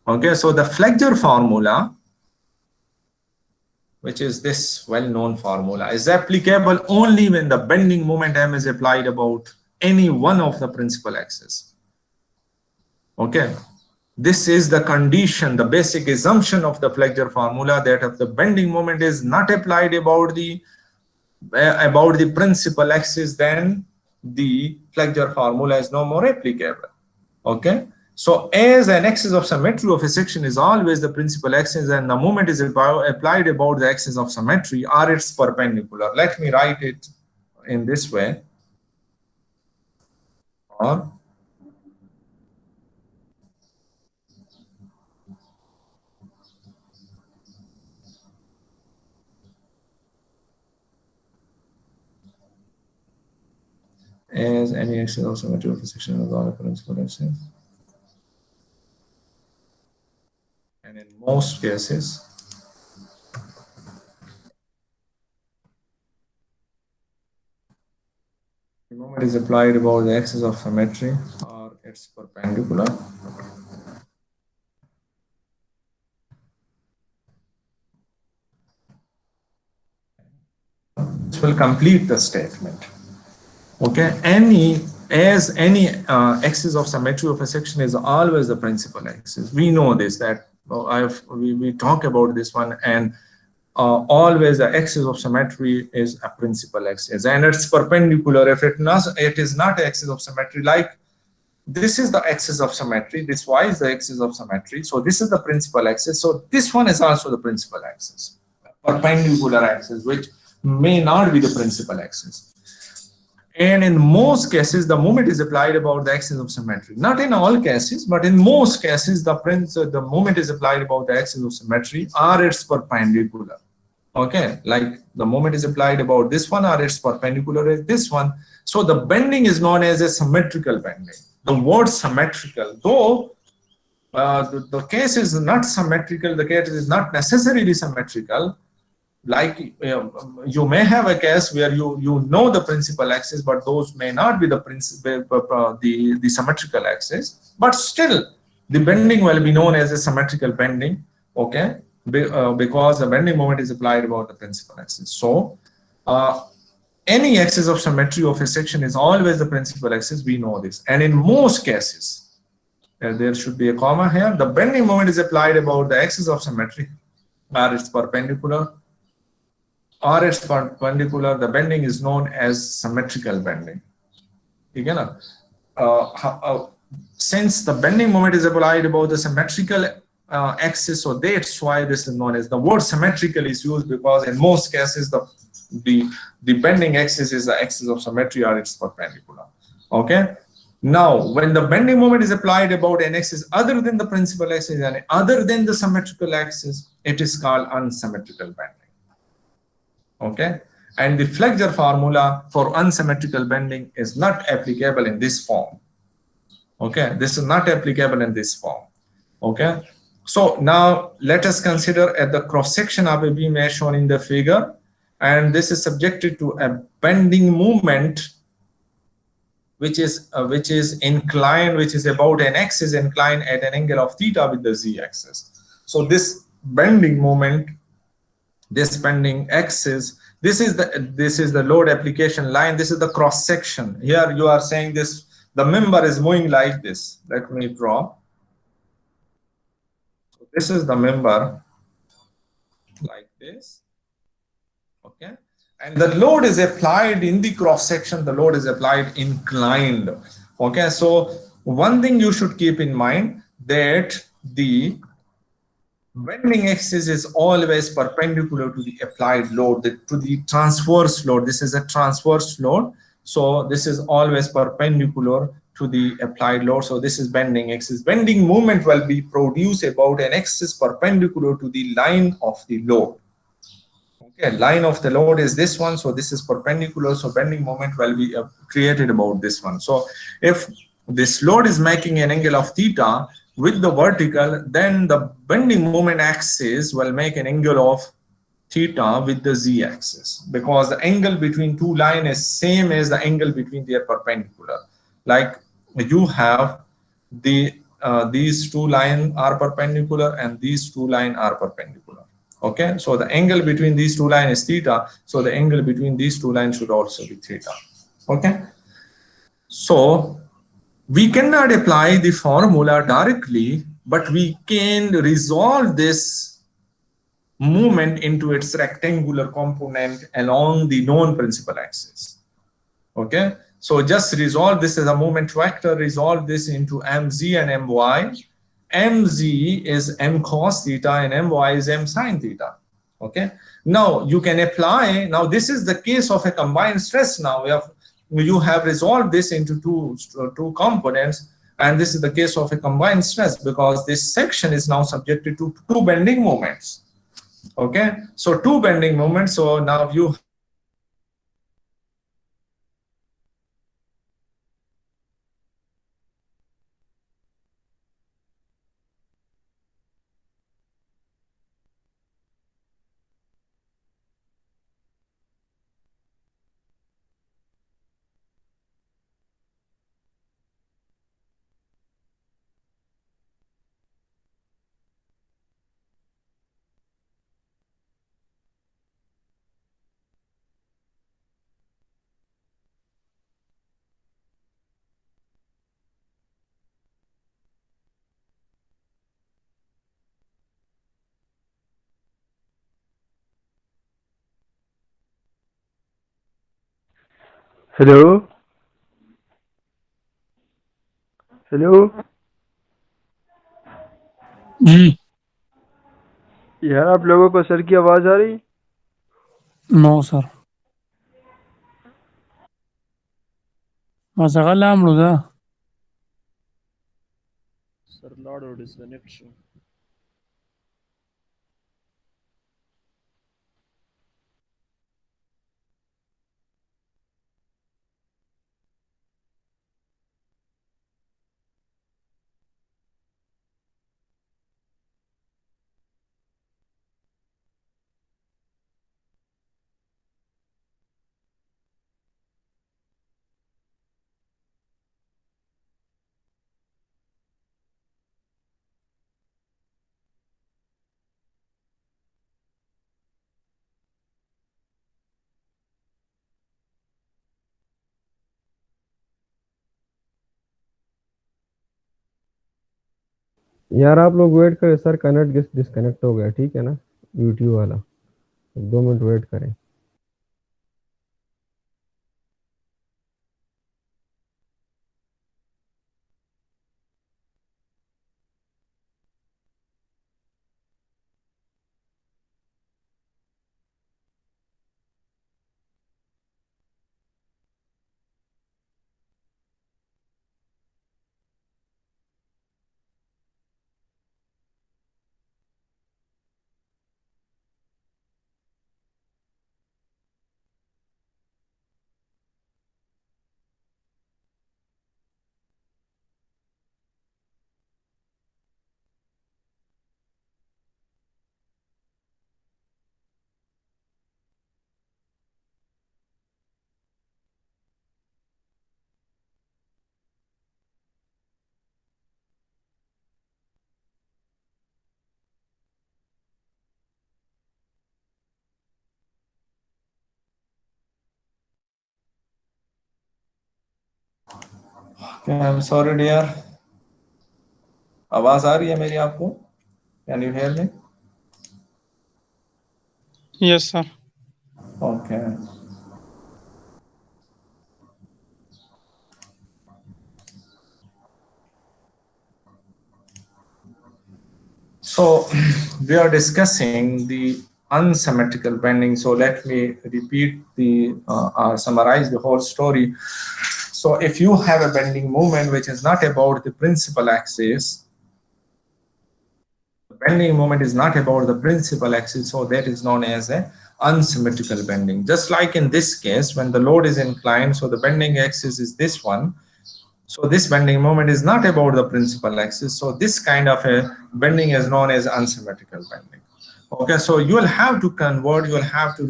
Okay, so the flexure formula, which is this well-known formula, is applicable only when the bending moment M is applied about any one of the principal axes. Okay, this is the condition, the basic assumption of the flexure formula, that if the bending moment is not applied about the principal axis, then the flexure formula is no more applicable. Okay, so as an axis of symmetry of a section is always the principal axis, and the moment is applied about the axis of symmetry or its perpendicular. Let me write it in this way. Or as any axis of symmetry of a section is all a principal axis. And in most cases, moment is applied about the axis of symmetry or its perpendicular. This will complete the statement. Okay, any axis of symmetry of a section is always the principal axis. We know this, that we talk about this one, and always the axis of symmetry is a principal axis, and it's perpendicular. If it is not axis of symmetry, like this is the axis of symmetry, this y is the axis of symmetry, so this is the principal axis, so this one is also the principal axis, perpendicular axis, which may not be the principal axis. And in most cases, the moment is applied about the axis of symmetry. Not in all cases, but in most cases, the moment is applied about the axis of symmetry or its perpendicular. Okay, like the moment is applied about this one or its perpendicular is this one. So the bending is known as a symmetrical bending. The word symmetrical, though the case is not symmetrical, the case is not necessarily symmetrical. Like you may have a case where you know the principal axis, but those may not be the the symmetrical axis, but still the bending will be known as a symmetrical bending. Okay, because the bending moment is applied about the principal axis. So any axis of symmetry of a section is always the principal axis. We know this, and in most cases there should be a comma here, the bending moment is applied about the axis of symmetry or its perpendicular. The bending is known as symmetrical bending. ठीक है ना? Since the bending moment is applied about the symmetrical axis, so that's why this is known as, the word symmetrical is used because in most cases the bending axis is the axis of symmetry or its perpendicular. Okay. Now, when the bending moment is applied about an axis other than the principal axis and other than the symmetrical axis, it is called unsymmetrical bending. Okay, and the flexure formula for unsymmetrical bending is not applicable in this form. Okay, this is not applicable in this form. Okay, so now let us consider at the cross section of a beam as shown in the figure, and this is subjected to a bending moment which is inclined, which is about an axis inclined at an angle of theta with the z-axis. So this bending moment, this bending axis, this is the load application line, this is the cross section. Here you are saying this, the member is moving like this. Let me draw. So this is the member like this. Okay, and the load is applied in the cross section, the load is applied inclined. Okay, so one thing you should keep in mind, that the bending axis is always perpendicular to the applied load, to the transverse load. This is a transverse load, so this is always perpendicular to the applied load. So this is bending axis. Bending moment will be produced about an axis perpendicular to the line of the load. Okay, line of the load is this one, so this is perpendicular, so bending moment will be created about this one. So if this load is making an angle of theta with the vertical, then the bending moment axis will make an angle of theta with the z-axis, because the angle between two lines is same as the angle between their perpendicular. Like you have these two lines are perpendicular and these two lines are perpendicular. Okay, so the angle between these two lines is theta, so the angle between these two lines should also be theta. Okay, so we cannot apply the formula directly, but we can resolve this movement into its rectangular component along the known principal axis. Okay, so just resolve this as a moment vector, resolve this into mz and my. Mz is m cos theta and my is m sin theta. Okay, now you can apply, now this is the case of a combined stress. Now you have resolved this into two components, and this is the case of a combined stress because this section is now subjected to two bending moments. Okay, so two bending moments, so now you hello hello जी। यार आप लोगों को sir की आवाज आ रही? No sir, ما شغال عمرو ده. Sir, loud disconnection. यार आप लोग वेट करें सर, कनेक्ट डिस्कनेक्ट हो गया, ठीक है ना, यूट्यूब वाला। 2 मिनट वेट करें। Okay, I'm sorry dear. आवाज आ रही है मेरी आपको? Can you hear me? Yes sir. Okay. So we are discussing the unsymmetrical bending. So let me repeat the summarize the whole story. So if you have a bending moment which is not about the principal axis, the bending moment is not about the principal axis, so that is known as a unsymmetrical bending. Just like in this case, when the load is inclined, so the bending axis is this one. So this bending moment is not about the principal axis. So this kind of a bending is known as unsymmetrical bending. Okay, so you will have to convert, you will have to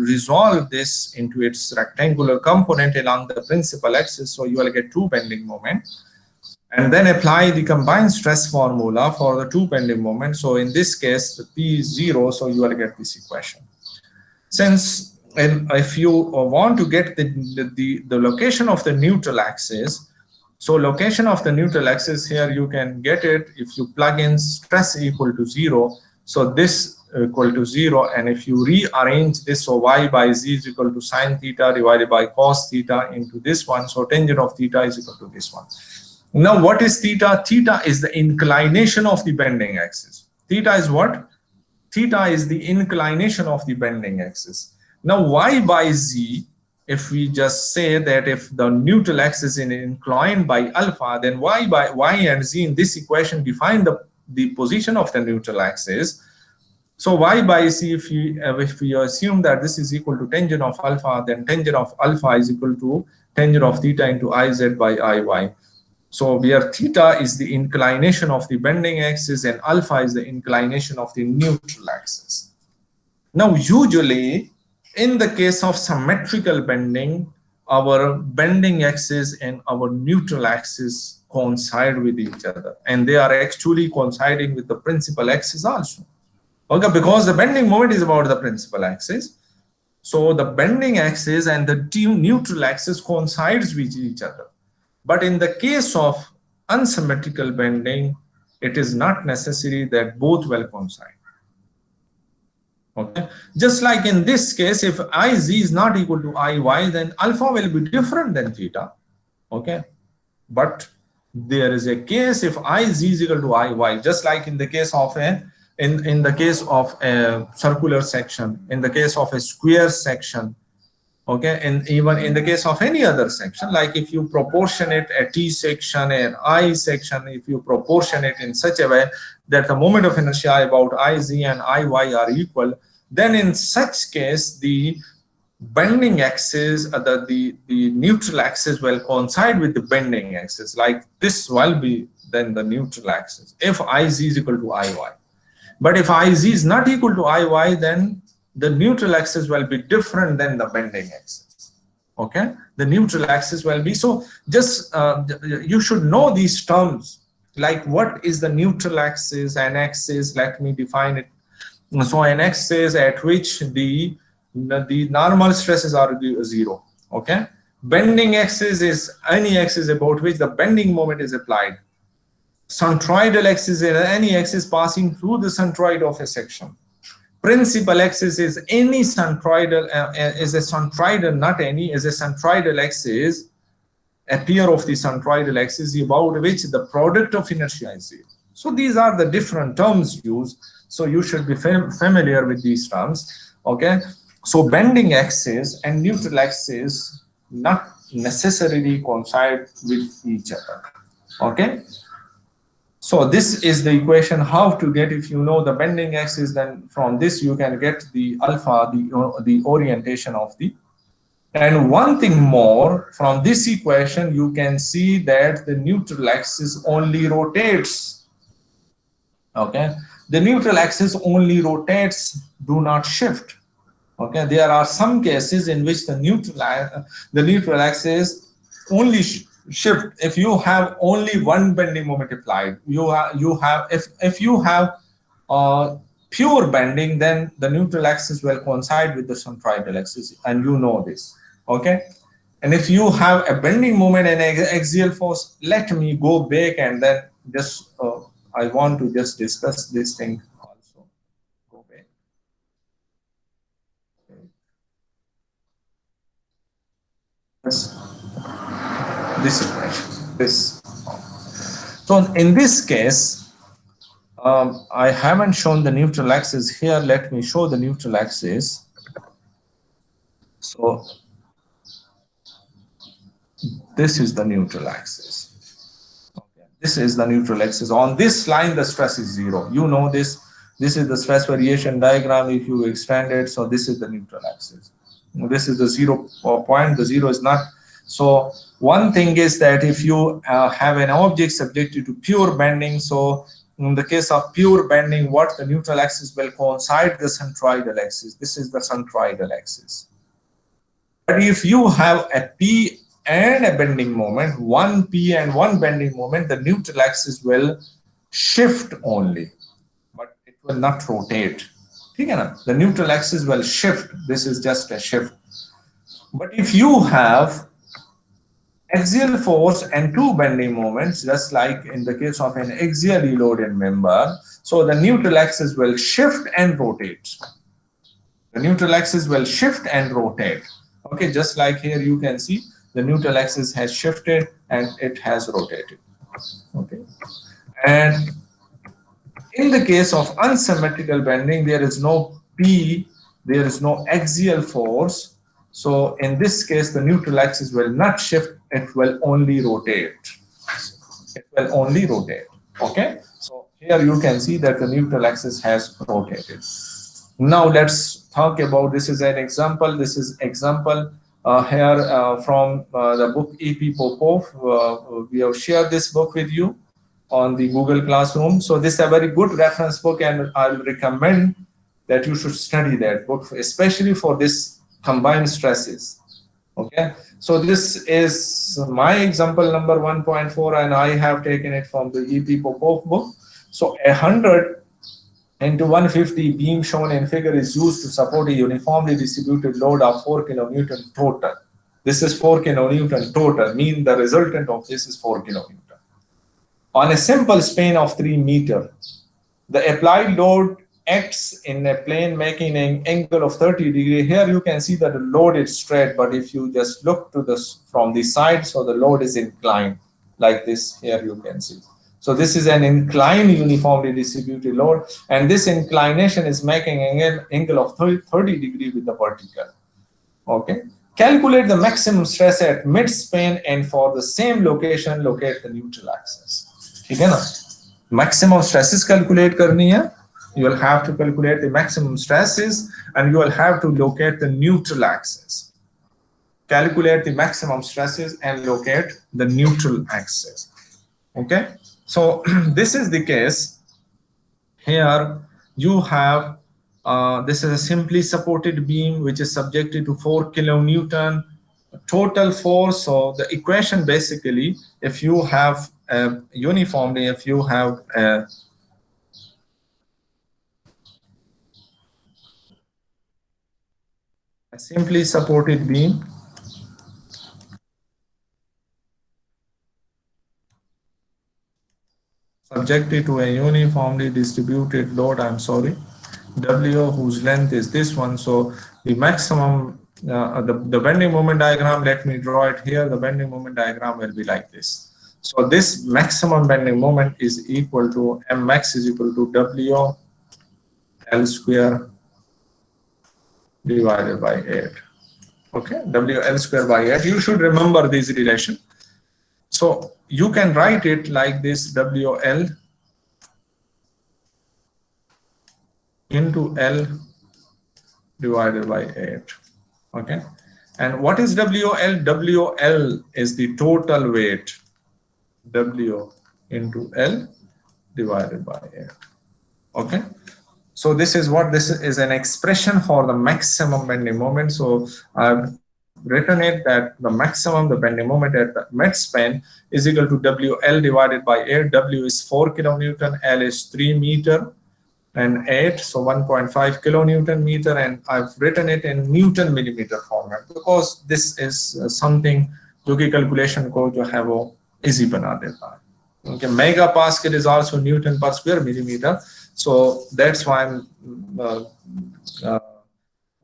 resolve this into its rectangular component along the principal axis. So you will get two bending moments and then apply the combined stress formula for the two bending moments. So in this case, the P is 0, so you will get this equation. Since and if you want to get the location of the neutral axis, so location of the neutral axis here, you can get it if you plug in stress equal to 0. So this equal to 0, and if you rearrange this, so y by z is equal to sine theta divided by cos theta into this one. So tangent of theta is equal to this one. Now what is theta? Theta is the inclination of the bending axis. Theta is what? Theta is the inclination of the bending axis. Now y by z, if we just say that if the neutral axis is inclined by alpha, then y and z in this equation define the position of the neutral axis. So y by z, if we assume that this is equal to tangent of alpha, then tangent of alpha is equal to tangent of theta into iz by iy. So where theta is the inclination of the bending axis and alpha is the inclination of the neutral axis. Now usually in the case of symmetrical bending, our bending axis and our neutral axis coincide with each other, and they are actually coinciding with the principal axis also. Okay, because the bending moment is about the principal axis. So the bending axis and the neutral axis coincides with each other. But in the case of unsymmetrical bending, it is not necessary that both will coincide. Okay, just like in this case, if Iz is not equal to Iy, then alpha will be different than theta. Okay, but there is a case if Iz is equal to Iy, just like in the case of a in the case of a circular section, in the case of a square section. Okay, and even in the case of any other section, like if you proportionate a T section and I section, if you proportion it in such a way that the moment of inertia about Iz and Iy are equal, then in such case the bending axis, the neutral axis will coincide with the bending axis. Like this will be then the neutral axis if Iz is equal to Iy. But if Iz is not equal to Iy, then the neutral axis will be different than the bending axis. Okay, the neutral axis will be, so just you should know these terms, like what is the neutral axis, an axis, let me define it. So an axis at which the normal stresses are 0. Okay, bending axis is any axis about which the bending moment is applied. Centroidal axis is any axis passing through the centroid of a section. Principal axis is any centroidal, is a centroidal, not any, is a centroidal axis, a pair of the centroidal axis about which the product of inertia is 0. So these are the different terms used. So you should be familiar with these terms. Okay. So bending axis and neutral axis not necessarily coincide with each other. Okay. So this is the equation how to get, if you know the bending axis, then from this you can get the alpha, the orientation of the. And one thing more, from this equation you can see that the neutral axis only rotates. Okay, the neutral axis only rotates, do not shift. Okay, there are some cases in which the neutral axis only shift if you have only one bending moment applied. If you have pure bending, then the neutral axis will coincide with the centroidal axis, and you know this. Okay, and if you have a bending moment and axial force, let me go back and then just I want to just discuss this thing also. Go back. Okay. This equation, this. So in this case, I haven't shown the neutral axis here. Let me show the neutral axis. So this is the neutral axis. Okay. This is the neutral axis. On this line, the stress is 0. You know this. This is the stress variation diagram if you extend it. So this is the neutral axis. This is the 0 point. The 0 is not. So one thing is that if you have an object subjected to pure bending, so in the case of pure bending, what the neutral axis will coincide the centroidal axis. This is the centroidal axis. But if you have a P and a bending moment, one P and one bending moment, the neutral axis will shift only, but it will not rotate. The neutral axis will shift. This is just a shift. But if you have axial force and two bending moments, just like in the case of an axially loaded member, so the neutral axis will shift and rotate. The neutral axis will shift and rotate. Okay, just like here you can see the neutral axis has shifted and it has rotated. Okay, and in the case of unsymmetrical bending, there is no P, there is no axial force. So in this case, the neutral axis will not shift, it will only rotate. It will only rotate. Okay, so here you can see that the neutral axis has rotated. Now let's talk about, this is an example. This is example here from the book E.P. Popov. We have shared this book with you on the Google Classroom. So this is a very good reference book, and I'll recommend that you should study that book, especially for this combined stresses. Okay, so this is my example number 1.4, and I have taken it from the E.P. Popov book. So 100 into 150 beam shown in figure is used to support a uniformly distributed load of 4 kN total. This is 4 kN total, mean the resultant of this is 4 kN. On a simple span of 3 meters, the applied load acts in a plane making an angle of 30 degree. Here you can see that the load is straight, but if you just look to this from the side, so the load is inclined like this. Here you can see. So this is an inclined uniformly distributed load, and this inclination is making an angle of 30 degree with the vertical. Okay. Calculate the maximum stress at mid-span, and for the same location, locate the neutral axis. ठीक है ना? Maximum stresses calculate करनी है. You will have to calculate the maximum stresses, and you will have to locate the neutral axis. Calculate the maximum stresses and locate the neutral axis. Okay. So this is the case. Here you have this is a simply supported beam which is subjected to 4 kilonewton total force. So the equation basically, if you have uniformly, if you have a simply supported beam subjected to a uniformly distributed load, I'm sorry, W, whose length is this one. So the maximum, the bending moment diagram, let me draw it here. The bending moment diagram will be like this. So this maximum bending moment is equal to Mmax is equal to W L square divided by 8. Okay, W L square by 8. You should remember this relation. So you can write it like this: WL into L divided by 8. Okay, and what is WL? WL is the total weight. W into L divided by 8. Okay, so this is what this is an expression for the maximum bending moment. So I've written it that the maximum, the bending moment at the mid span is equal to WL divided by 8. W is 4 kilonewton, L is 3 meter and 8, so 1.5 kilonewton meter, and I've written it in Newton millimeter format because this is something जो कि calculation को जो है वो easy बना देता है. Okay, megapascal is also Newton per square millimeter, so that's why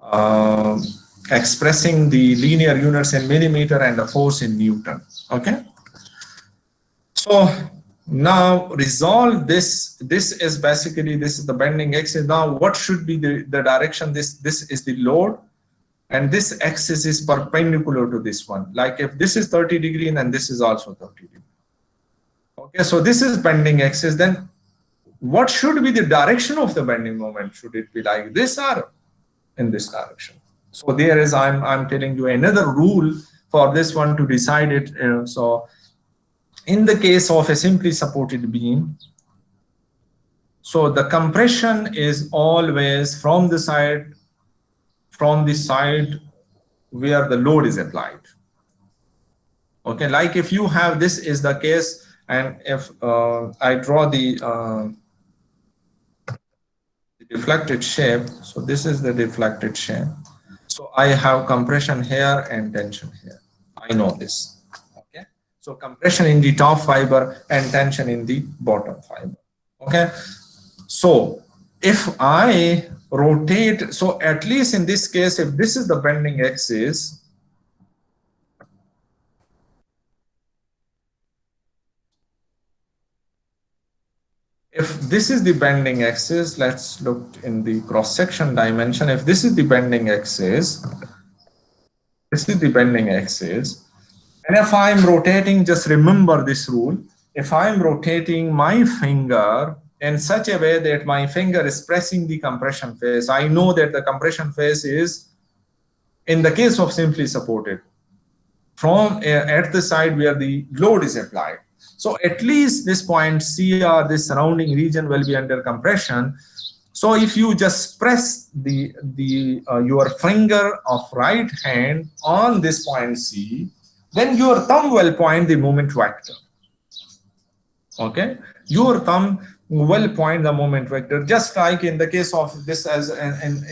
I'm expressing the linear units in millimeter and the force in Newton. Okay, so now resolve this. This is basically, this is the bending axis. Now what should be the direction? This is the load, and this axis is perpendicular to this one. Like if this is 30 degree, then this is also 30 degree. Okay, so this is bending axis. Then what should be the direction of the bending moment? Should it be like this or in this direction? So there is, I'm telling you another rule for this one to decide it. So in the case of a simply supported beam, so the compression is always from the side where the load is applied. Okay, like if you have, this is the case, and if I draw the deflected shape, so this is the deflected shape. So I have compression here and tension here. I know this. Okay. So compression in the top fiber and tension in the bottom fiber. Okay. So if I rotate, so at least in this case, if this is the bending axis, if this is the bending axis, let's look in the cross-section dimension. If this is the bending axis, this is the bending axis. And if I'm rotating, just remember this rule. If I'm rotating my finger in such a way that my finger is pressing the compression face, I know that the compression face is, in the case of simply supported, from at the side where the load is applied. So at least this point C or this surrounding region will be under compression. So if you just press your finger of right hand on this point C, then your thumb will point the moment vector. Okay, your thumb will point the moment vector, just like in the case of this, as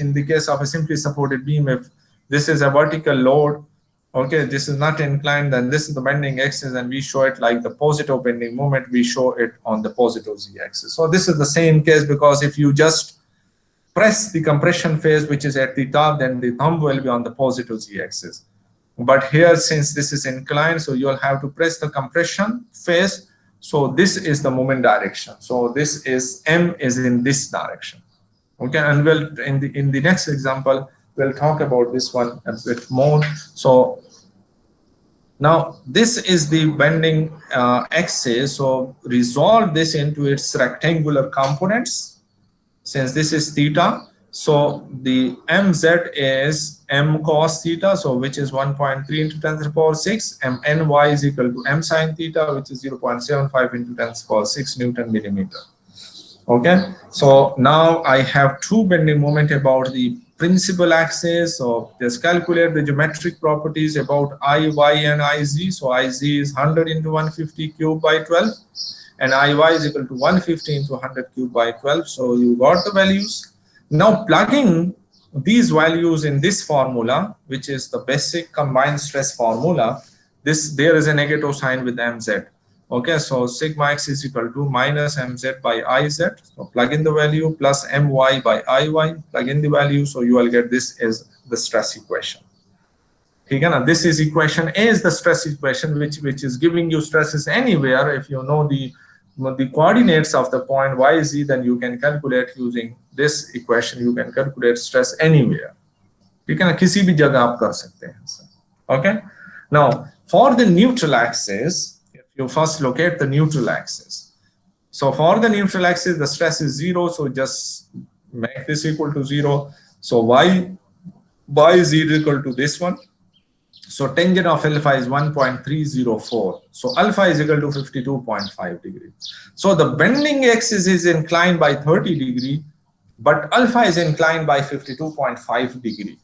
in the case of a simply supported beam. If this is a vertical load, okay, this is not inclined, then this is the bending axis, and we show it like the positive bending moment, we show it on the positive z axis. So this is the same case, because if you just press the compression phase, which is at the top, then the thumb will be on the positive z-axis. But here, since this is inclined, so you'll have to press the compression phase. So this is the moment direction. So this is M is in this direction. Okay, and we'll in the next example we'll talk about this one a bit more. So now this is the bending axis. So resolve this into its rectangular components. Since this is theta, so the mz is m cos theta, so which is 1.3 into 10 to the power 6. Mny is equal to m sin theta, which is 0.75 into 10 to the power 6 Newton millimeter. Okay, so now I have two bending moment about the principal axis. So just calculate the geometric properties about Iy and Iz. So Iz is 100 into 150 cubed by 12, and Iy is equal to 150 into 100 cubed by 12. So you got the values. Now plugging these values in this formula, which is the basic combined stress formula, there is a negative sign with mz. Okay, so sigma x is equal to minus mz by iz. So plug in the value plus my by iy. Plug in the value, so you will get this as the stress equation. Okay, now this is equation A is the stress equation, which is giving you stresses anywhere. If you know the coordinates of the point y, z, then you can calculate using this equation. You can calculate stress anywhere. You can किसी भी जगह आप कर सकते हैं. Okay. Now for the neutral axis, you first locate the neutral axis. So for the neutral axis, the stress is 0. So just make this equal to 0. So y is equal to this one. So tangent of alpha is 1.304. So alpha is equal to 52.5 degree. So the bending axis is inclined by 30 degree, but alpha is inclined by 52.5 degree.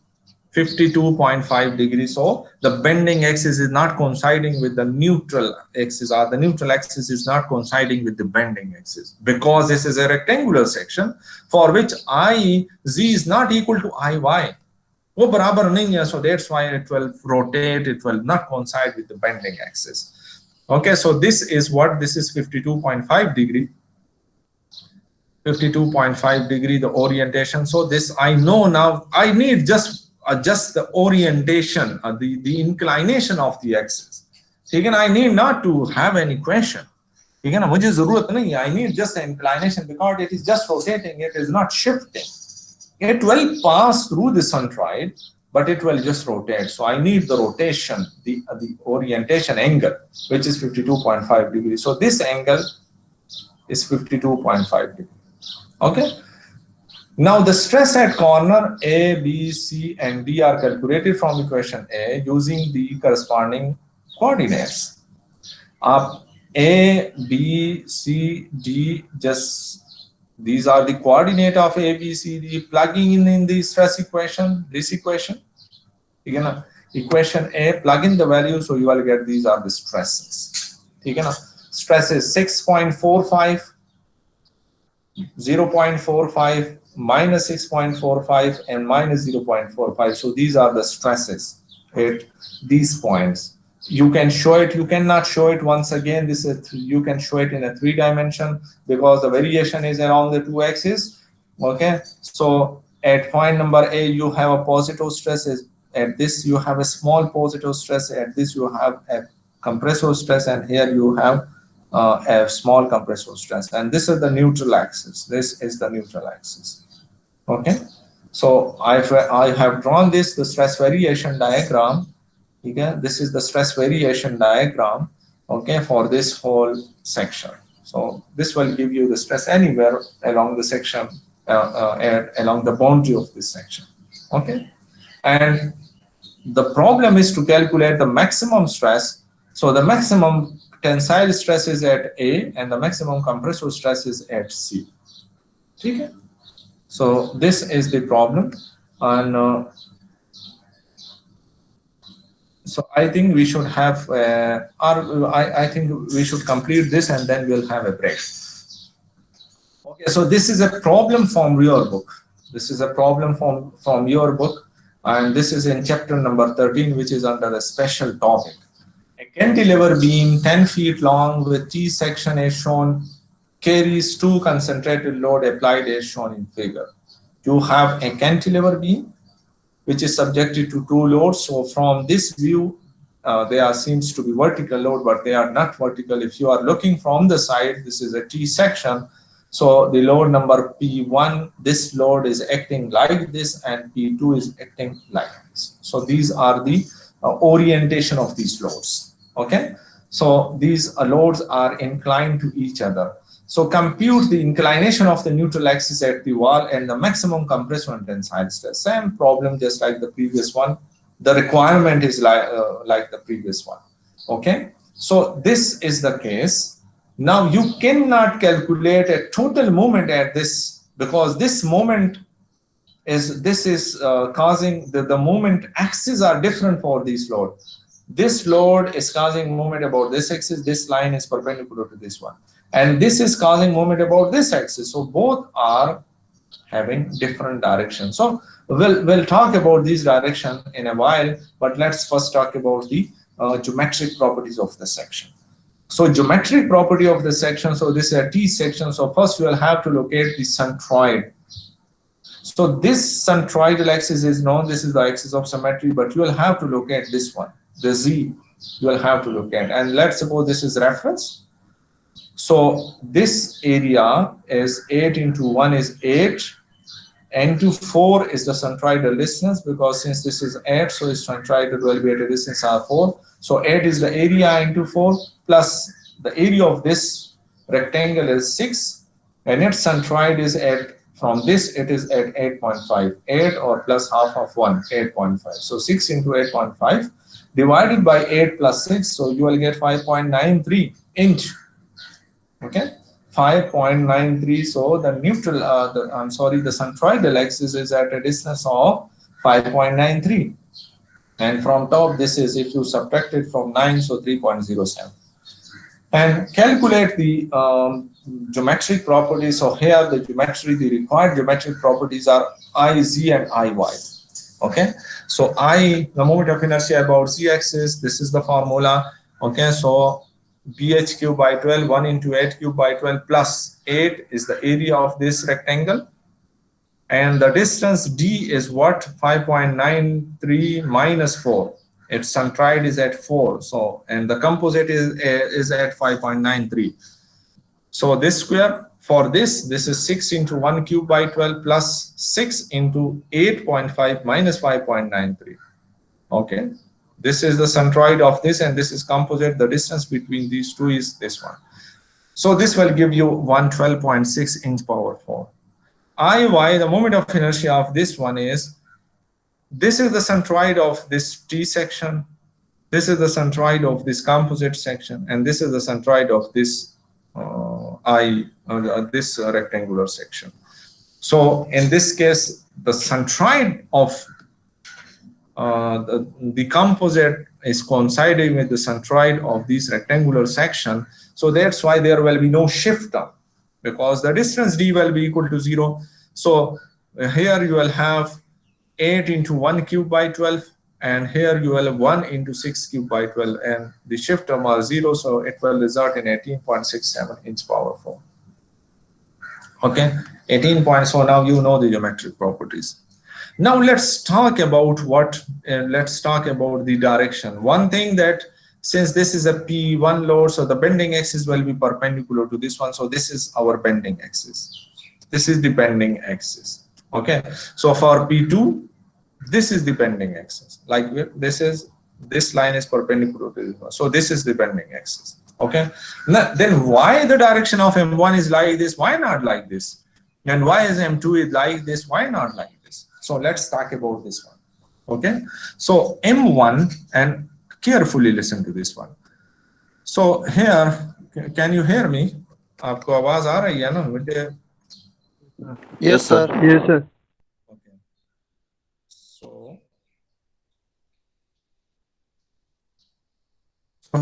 52.5 degrees. So the bending axis is not coinciding with the neutral axis, or the neutral axis is not coinciding with the bending axis, because this is a rectangular section for which Iz is not equal to Iy. वो बराबर नहीं है, so that's why it will rotate, it will not coincide with the bending axis. Okay, so this is what this is 52.5 degree. 52.5 degree the orientation. So this I know now. I need just adjust the orientation, the inclination of the axis. Again, I need not to have any question. Again, मुझे ज़रूरत नहीं है. I need just the inclination, because it is just rotating. It is not shifting. It will pass through the centroid, but it will just rotate. So I need the rotation, the orientation angle, which is 52.5 degrees. So this angle is 52.5 degrees. Okay. Now the stress at corner A, B, C, and D are calculated from equation A using the corresponding coordinates. A, B, C, D, just these are the coordinate of A, B, C, D. Plugging in the stress equation, this equation. Again, equation A, plug in the value, so you will get these are the stresses. Stress is 6.45, 0.45, minus 6.45, and minus 0.45. So these are the stresses at these points. You can show it, you cannot show it once again. This is you can show it in a 3 dimension because the variation is along the 2 axes. Okay, so at point number A you have a positive stress, at this you have a small positive stress, at this you have a compressive stress, and here you have a small compressive stress, and this is the neutral axis. This is the neutral axis. Okay, so I have drawn this, the stress variation diagram. Okay, this is the stress variation diagram, okay, for this whole section. So this will give you the stress anywhere along the section, along the boundary of this section. Okay, and the problem is to calculate the maximum stress. So the maximum tensile stress is at A and the maximum compressive stress is at C. Okay, so this is the problem, and so I think we should have, I think we should complete this and then we'll have a break. Okay, so this is a problem from your book. This is a problem from your book, and this is in chapter number 13, which is under a special topic. A cantilever beam 10 feet long with T section as shown carries 2 concentrated load applied as shown in figure. you have a cantilever beam which is subjected to two loads. So from this view, they are seems to be vertical load, but they are not vertical. If you are looking from the side, this is a T section. So the load number P1, this load is acting like this, and P2 is acting like this. So these are the orientation of these loads. Okay. So these loads are inclined to each other. So compute the inclination of the neutral axis at the wall and the maximum compressive and tensile stress. Same problem, just like the previous one. The requirement is like the previous one. Okay. So this is the case. Now you cannot calculate a total moment at this, because this moment is causing the moment axes are different for these load. This load is causing moment about this axis. This line is perpendicular to this one, and this is causing moment about this axis. So both are having different directions. So we'll talk about these direction in a while, but let's first talk about the geometric properties of the section. So geometric property of the section. So this is a T section. So first we will have to locate the centroid. So this centroidal axis is known. This is the axis of symmetry, but you will have to locate this one, the Z. You will have to look at, and let's suppose this is reference. So this area is 8 into 1 is 8, into 4 is the centroidal distance, because since this is 8, so its centroidal will be at a distance of 4. So 8 is the area into 4, plus the area of this rectangle is 6, and its centroid is at, from this it is at 8.5, 8 or plus half of 1, 8.5. So 6 into 8.5 divided by 8 plus 6, so you will get 5.93 inch. Okay, 5.93. So the neutral, the centroidal axis is at a distance of 5.93, and from top this is, if you subtract it from 9, so 3.07. And calculate the geometric properties. So here the required geometric properties are I, Z, and IY. Okay, so I, the moment of inertia about Z-axis, this is the formula. Okay, so BH cube by 12, 1 into 8 cube by 12 plus 8 is the area of this rectangle. And the distance D is what? 5.93 minus 4. Its centroid is at 4. So, and the composite is at 5.93. So this square for this is 6 into 1 cube by 12 plus 6 into 8.5 minus 5.93. Okay. This is the centroid of this, and this is composite. The distance between these two is this one. So this will give you 112.6 inch power 4. IY, the moment of inertia of this one is, this is the centroid of this T section, this is the centroid of this composite section, and this is the centroid of this this rectangular section. So in this case, the centroid of the composite is coinciding with the centroid of this rectangular section. So that's why there will be no shift up, because the distance D will be equal to 0. So here you will have 8 into 1 cube by 12, and here you will have 1 into 6 cube by 12, and the shift term are 0, so it will result in 18.67 inch power 4. Okay, 18 points. So now you know the geometric properties. Now let's talk about let's talk about the direction. One thing, that since this is a P1 load, so the bending axis will be perpendicular to this one. So this is our bending axis. This is the bending axis. Okay. So for P2, this is the bending axis. Like this line is perpendicular to this one. So this is the bending axis. Okay. Now, then why the direction of M1 is like this? Why not like this? And why is M2 is like this? Why not like this? So let's talk about this one. Okay. So M1, and carefully listen to this one. So here, can you hear me? आपको आवाज आ रही है ना मुझे? Yes, sir. Yes, sir. Okay. So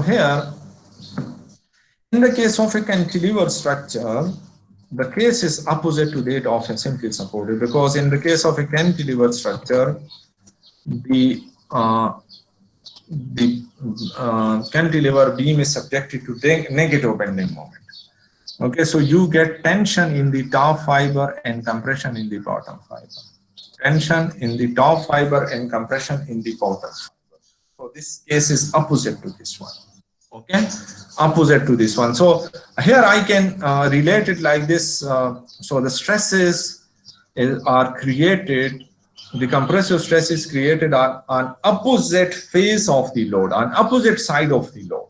here, in the case of a cantilever structure, the case is opposite to that of a simply supported, because in the case of a cantilever structure, the cantilever beam is subjected to negative bending moment. Okay, so you get tension in the top fiber and compression in the bottom fiber. Tension in the top fiber and compression in the bottom fiber. So this case is opposite to this one. Okay, opposite to this one. So here I can relate it like this. So the stresses are created, the compressive stress is created on opposite face of the load, on opposite side of the load.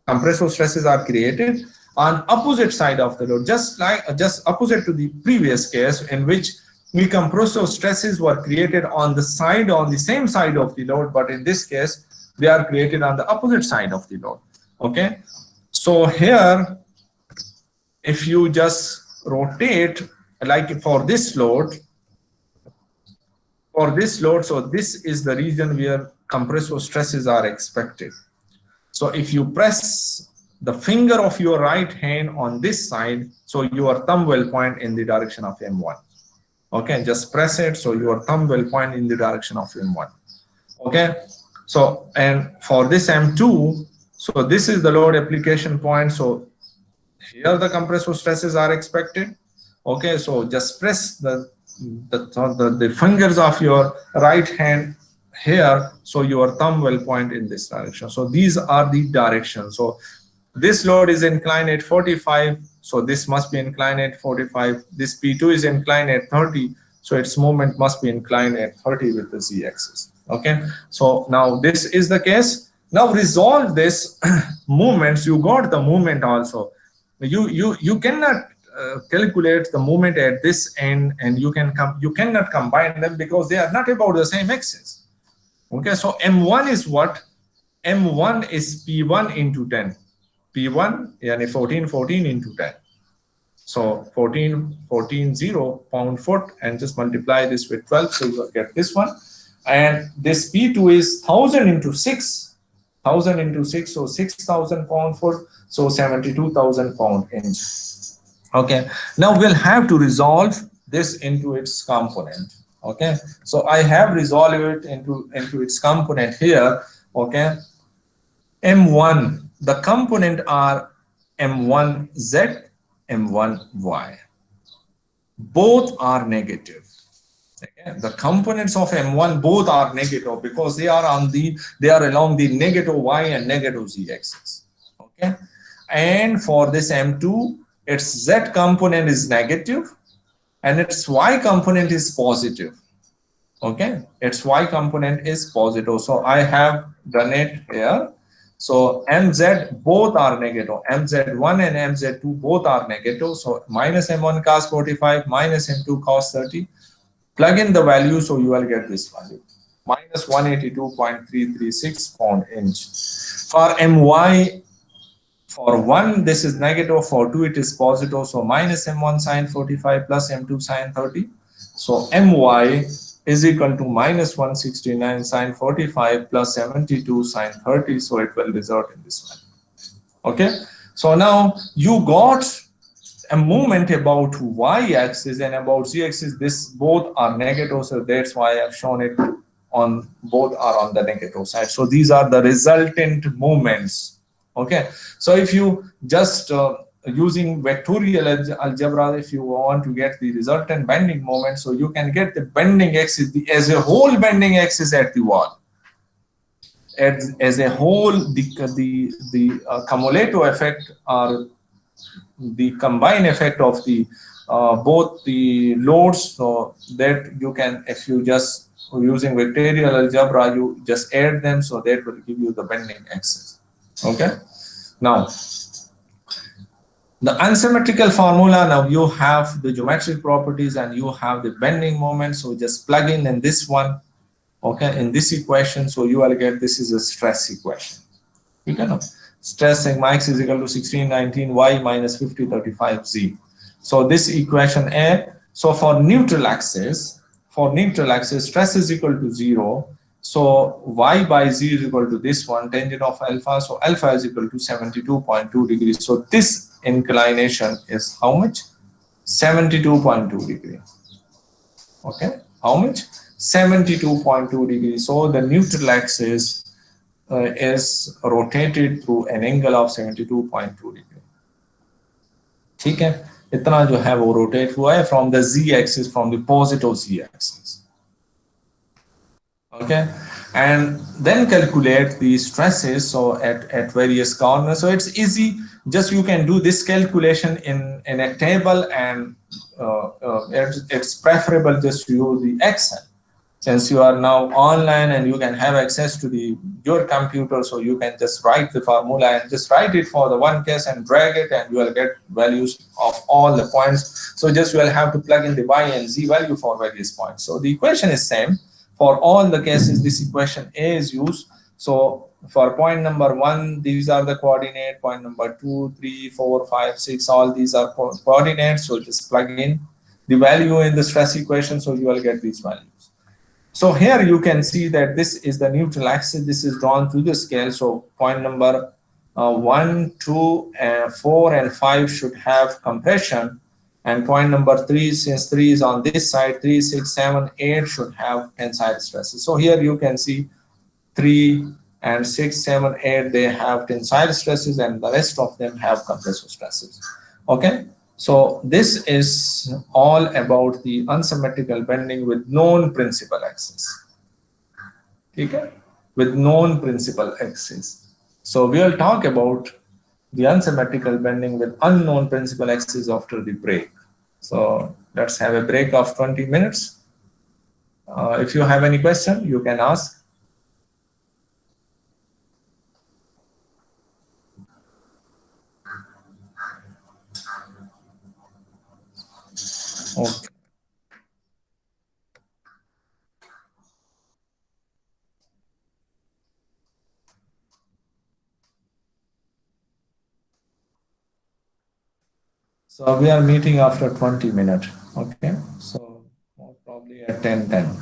Compressive stresses are created on opposite side of the load, just opposite to the previous case in which the compressive stresses were created on the same side of the load, but in this case they are created on the opposite side of the load. Okay, so here if you just rotate, like for this load, so this is the region where compressive stresses are expected. So if you press the finger of your right hand on this side, so your thumb will point in the direction of M1. Okay, just press it, so your thumb will point in the direction of M1. Okay, so and for this M2, so this is the load application point. So here the compressive stresses are expected. Okay, so just press the fingers of your right hand here, so your thumb will point in this direction. So these are the directions. So this load is inclined at 45, so this must be inclined at 45. This P2 is inclined at 30, so its movement must be inclined at 30 with the z-axis. Okay, so now this is the case. Now resolve this movements. You got the movement also. You cannot calculate the moment at this end, and you cannot combine them because they are not about the same axis. Okay, so M1 is what? M1 is P1 into 10. P1 yani 14 into 10. So 0 pound-foot, and just multiply this with 12, so you will get this one. And this P2 is 1000 into 6. 1000 into 6, so 6000 pound-foot, so 72,000 pound-inch. Okay, now we'll have to resolve this into its component. Okay, so I have resolved it into its component here. Okay, M1, the component are M1Z, M1Y. Both are negative. Okay? The components of M1 both are negative because they are along the negative Y and negative Z axis. Okay, and for this M2, its Z component is negative and its Y component is positive. Okay, its Y component is positive. So I have done it here. So MZ both are negative. MZ1 and MZ2 both are negative. So minus M1 cos 45, minus M2 cos 30. Plug in the value, so you will get this value. Minus 182.336 pound-inch. For MY, for 1, this is negative. For 2, it is positive. So minus M1 sin 45 plus M2 sin 30. So MY is equal to minus 169 sin 45 plus 72 sin 30. So it will result in this one. Okay. So now you got a movement about y-axis and about z-axis. This both are negative. So that's why I've shown it on both are on the negative side. So these are the resultant movements. Okay. So if you just using vectorial algebra, if you want to get the resultant bending moment, so you can get the bending axis as a whole bending axis at the wall. As a whole, the cumulative effect or the combined effect of the both the loads, so that you can, if you just using vectorial algebra, you just add them, so that will give you the bending axis. Okay. Now the unsymmetrical formula, now you have the geometric properties and you have the bending moment, so just plug in this one. Okay, in this equation, so you will get, this is a stress equation. You can know stress sigma x is equal to 1619 y minus 5035 z. So this equation A. So for neutral axis, stress is equal to 0. So y by z is equal to this one, tangent of alpha. So alpha is equal to 72.2 degrees. So this inclination is how much? 72.2 degrees. Okay, how much? 72.2 degrees. So the neutral axis is rotated through an angle of 72.2 degrees. ठीक है, इतना जो है वो rotate हुआ है from the z axis, from the positive z axis. Okay, and then calculate the stresses so at various corners. So it's easy, just you can do this calculation in a table, and it's preferable just to use the Excel, since you are now online and you can have access to the your computer. So you can just write the formula and just write it for the one case and drag it, and you will get values of all the points. So just you will have to plug in the y and z value for various points. So the equation is same for all the cases. This equation is used. So for point number 1, these are the coordinate. Point number 2, 3, 4, 5, 6, all these are coordinates. So just plug in the value in the stress equation, so you will get these values. So here you can see that this is the neutral axis. This is drawn to the scale. So point number 1, 2, 4, and 5 should have compression. And point number 3, since 3 is on this side, 3, 6, 7, 8 should have tensile stresses. So here you can see 3 and 6, 7, 8, they have tensile stresses, and the rest of them have compressive stresses. Okay. So this is all about the unsymmetrical bending with known principal axis. Okay? With known principal axis. So we will talk about the unsymmetrical bending with unknown principal axis after the break. So let's have a break of 20 minutes. If you have any question, you can ask. Okay. So we are meeting after 20 minutes. Okay. So most probably at 10:10.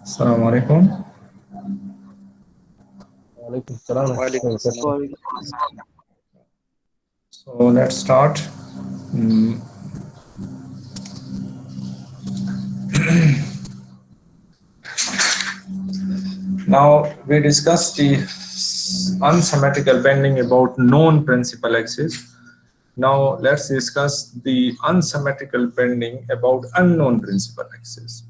Assalamu alaikum. Walaikum salam. So let's start. Mm, Now we discussed the unsymmetrical bending about known principal axis. Now let's discuss the unsymmetrical bending about unknown principal axis.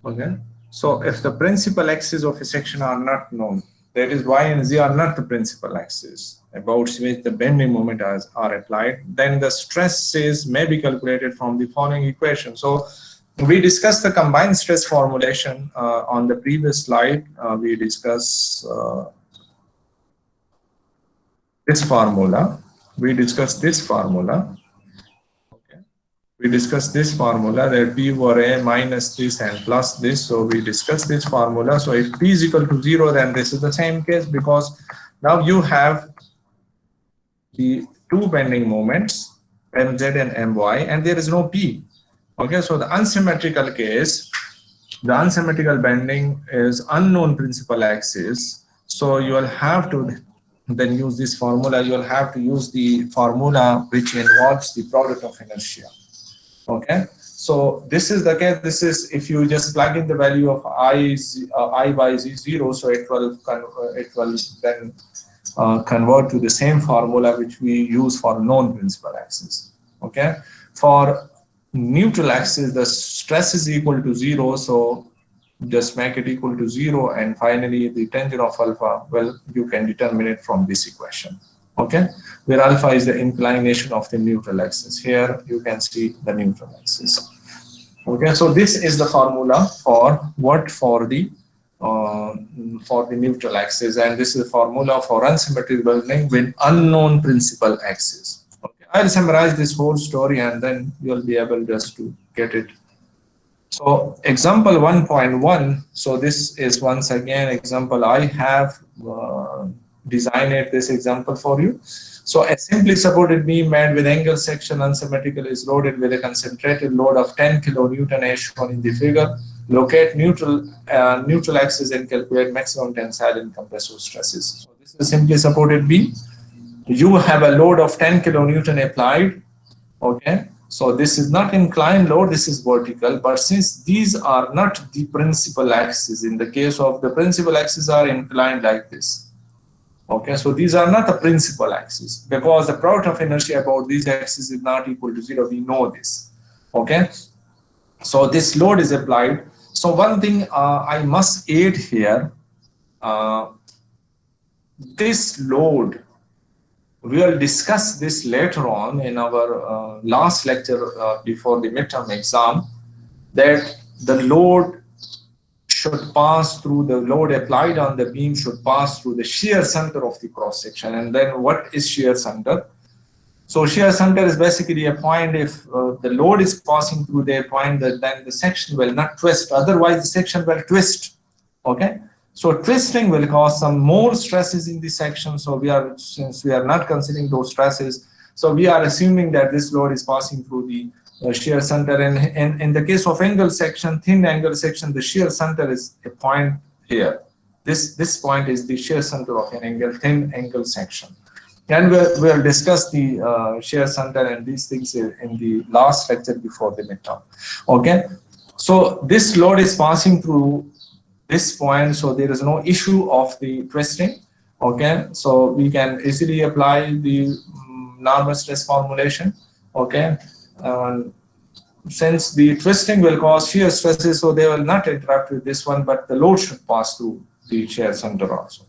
Okay. So if the principal axis of a section are not known, that is y and z are not the principal axis about which the bending moment are applied, then the stresses may be calculated from the following equation. So we discussed the combined stress formulation on the previous slide. We discussed this formula. We discussed this formula. Okay. We discussed this formula that P over A minus this and plus this. So we discussed this formula. So if P is equal to 0, then this is the same case, because now you have the two bending moments, Mz and My, and there is no P. Okay, so the unsymmetrical case, the unsymmetrical bending is unknown principal axis. So you will have to then use this formula. You will have to use the formula which involves the product of inertia. Okay, so this is the case. This is if you just plug in the value of I by z0, so it will then convert to the same formula which we use for known principal axis. Okay, for neutral axis, the stress is equal to 0, so just make it equal to 0, and finally the tangent of alpha, well, you can determine it from this equation. Okay, where alpha is the inclination of the neutral axis. Here you can see the neutral axis. Okay, so this is the formula for what, for the neutral axis, and this is the formula for unsymmetrical bending with unknown principal axis. Okay, I'll summarize this whole story and then you'll be able just to get it. So example 1.1. So this is once again example. I have designed this example for you. So a simply supported beam made with angle section unsymmetrical is loaded with a concentrated load of 10 kilonewton as shown in the figure. Locate neutral axis and calculate maximum tensile and compressive stresses. So this is a simply supported beam. You have a load of 10 kilonewton applied. Okay, so this is not inclined load, this is vertical, but since these are not the principal axis, in the case of the principal axis are inclined like this. Okay, so these are not the principal axis because the product of inertia about these axes is not equal to 0. We know this. Okay, so this load is applied. So one thing I must add here, this load, we will discuss this later on in our last lecture before the midterm exam, that the load should pass through, the load applied on the beam should pass through the shear center of the cross section. And then what is shear center? So shear center is basically a point, if the load is passing through their point, that then the section will not twist, otherwise the section will twist. Okay, so twisting will cause some more stresses in the section. So since we are not considering those stresses, so we are assuming that this load is passing through the shear center. And in the case of angle section, thin angle section, the shear center is a point here. This point is the shear center of an angle, thin angle section. And we'll discuss the shear center and these things in the last lecture before the midterm. Okay, so this load is passing through this point, so there is no issue of the twisting. Okay, so we can easily apply the normal stress formulation. Okay, since the twisting will cause shear stresses, so they will not interact with this one, but the load should pass through the shear center also.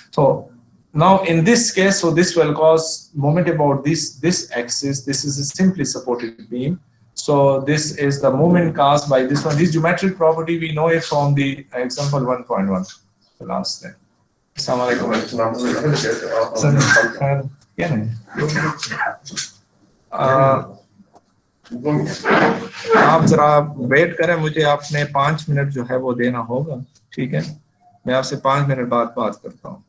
So now in this case, so this will cause moment about this axis. This is a simply supported beam. So this is the moment caused by this one. This geometric property, we know it from the example 1.1, the last thing. आप जरा wait करें, मुझे आपने 5 minute जो है वो देना होगा, ठीक है? मैं आपसे 5 मिनट बाद बात करता हूँ.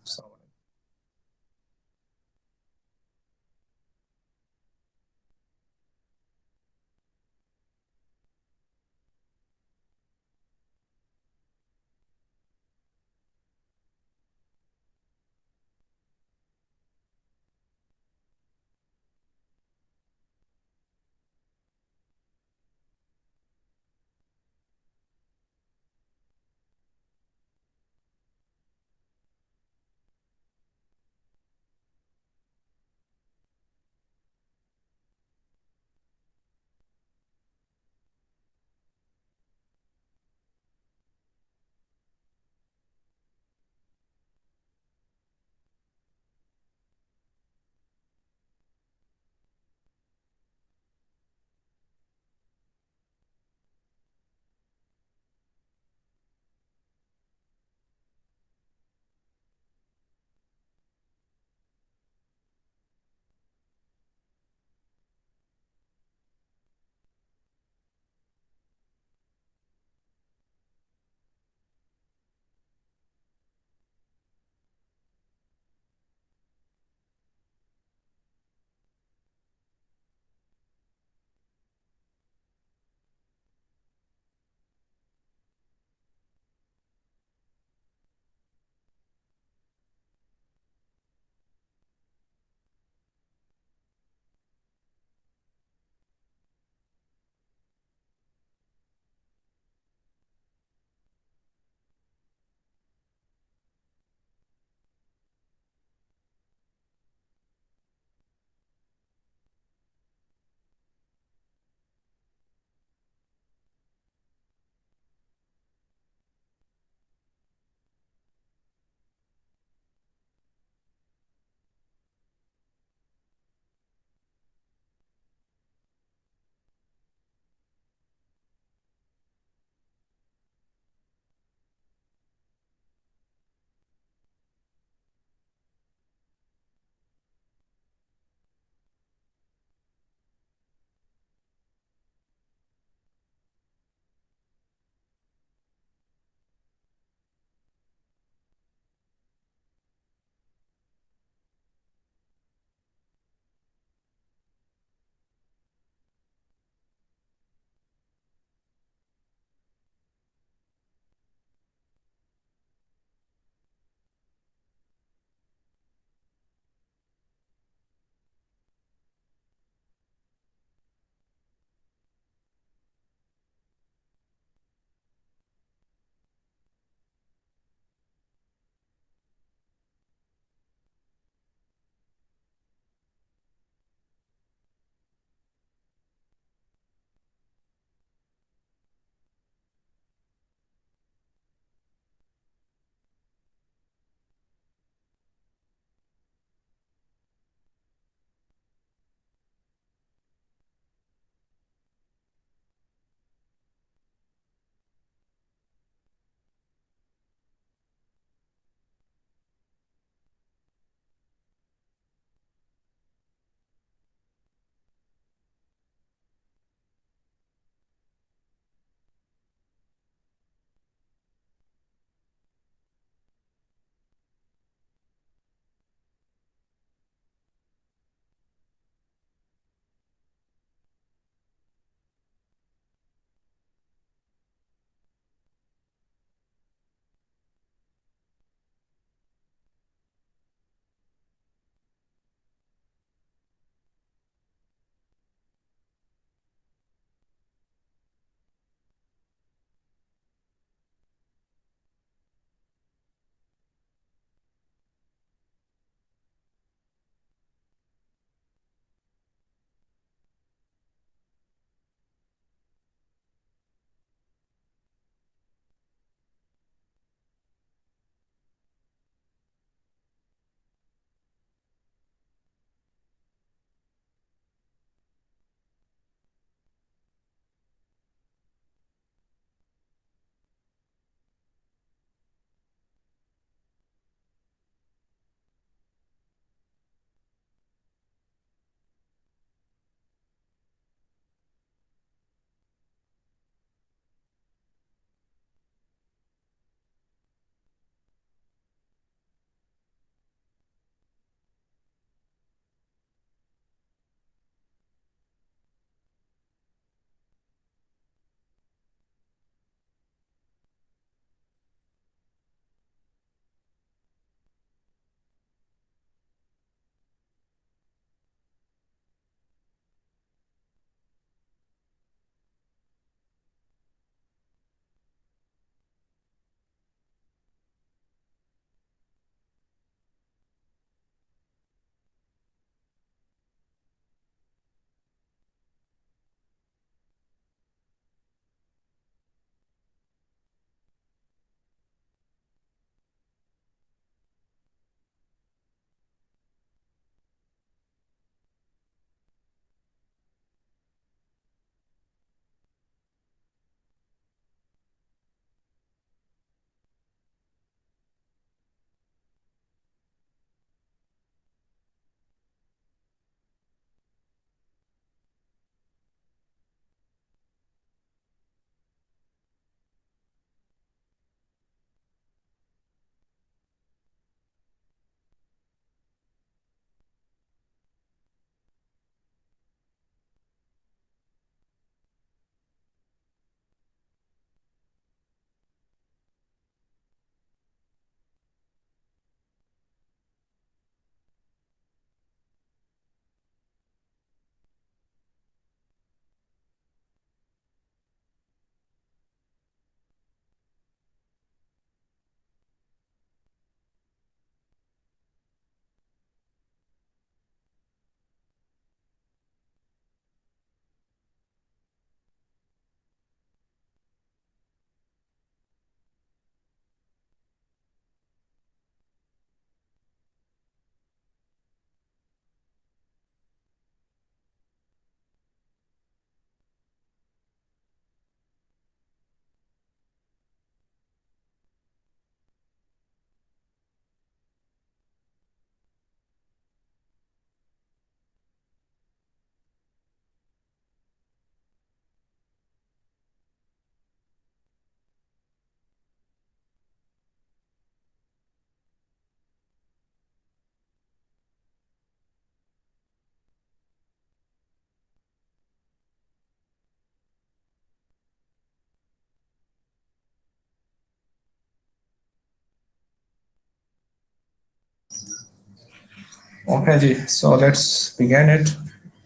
ओके जी, so let's begin it.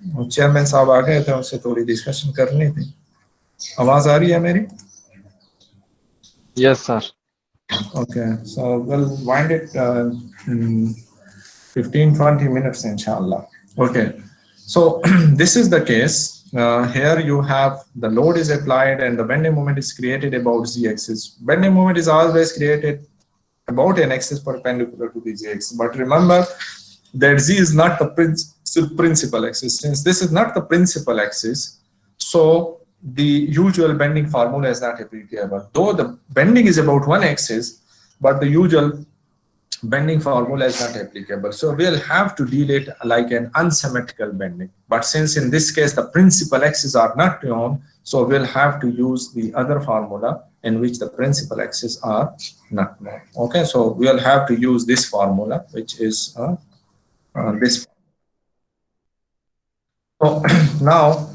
Chairman साहब आ गए थे, उनसे थोड़ी डिस्कशन करनी थी. आवाज आ रही है मेरी? Yes, sir. Okay, so we'll wind it in 15-20 minutes, inshallah. Okay, so this is the case. Here you have the load is applied and the bending moment is created about z-axis. Bending moment is always created about an axis perpendicular to the z-axis. But remember that z is not the principal axis. Since this is not the principal axis, so the usual bending formula is not applicable. Though the bending is about one axis, but the usual bending formula is not applicable. So we'll have to deal it like an unsymmetrical bending. But since in this case the principal axes are not known, so we'll have to use the other formula in which the principal axes are not known. Okay, so we'll have to use this formula, which is this. So now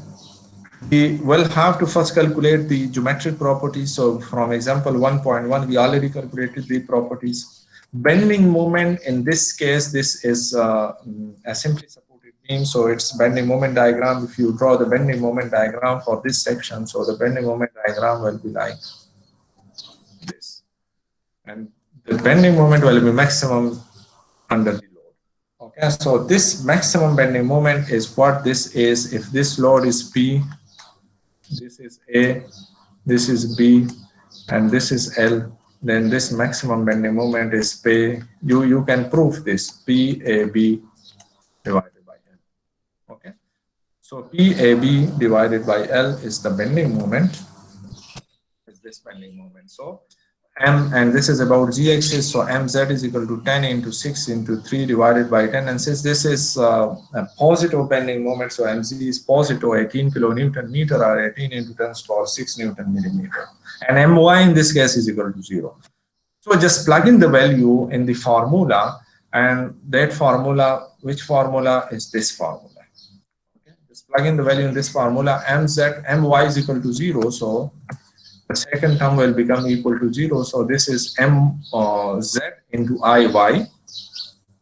we will have to first calculate the geometric properties. So from example 1.1, we already calculated the properties. Bending moment, in this case, this is a simply supported beam. So it's bending moment diagram. If you draw the bending moment diagram for this section, so the bending moment diagram will be like this. And the bending moment will be maximum under the load. Okay, so this maximum bending moment is what this is. If this load is P, this is A, this is B, and this is L, then this maximum bending moment is P. You can prove this, PAB divided by L. Okay, so PAB divided by L is the bending moment, is this bending moment. So M, and this is about z-axis, so mz is equal to 10 into 6 into 3 divided by 10, and since this is a positive bending moment, so mz is positive 18 kilonewton meter or 18 into 10 to the power 6 newton millimeter, and my in this case is equal to 0. So just plug in the value in the formula, and that formula, which formula is this formula? Okay, just plug in the value in this formula, my is equal to 0, so the second term will become equal to 0. So this is mz into iy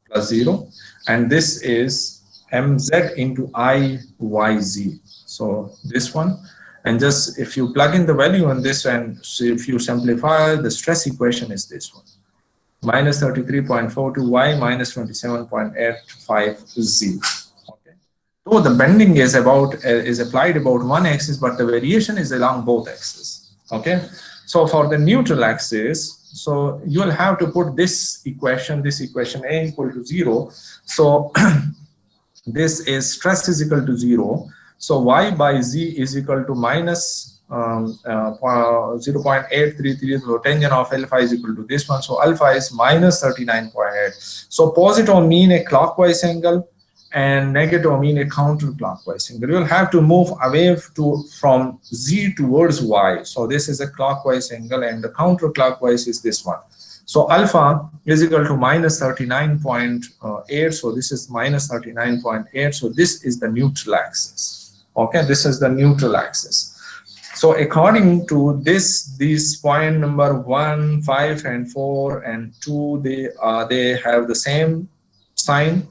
plus 0, and this is mz into iyz. So this one, and just if you plug in the value on this, and so if you simplify, the stress equation is this one, minus 33.42y minus 27.85z. Okay, so the bending is about is applied about one axis, but the variation is along both axes. Okay, so for the neutral axis, so you will have to put this equation A equal to 0. So this is stress is equal to 0. So y by z is equal to minus 0.833. So tangent of alpha is equal to this one. So alpha is minus 39.8. So positive mean a clockwise angle, and negative mean a counterclockwise angle. You will have to move away from z towards y. So this is a clockwise angle, and the counterclockwise is this one. So alpha is equal to minus 39.8. So this is minus 39.8. So this is the neutral axis. Okay, this is the neutral axis. So according to this, these point number 1, 5, and 4, and 2, they have the same sign,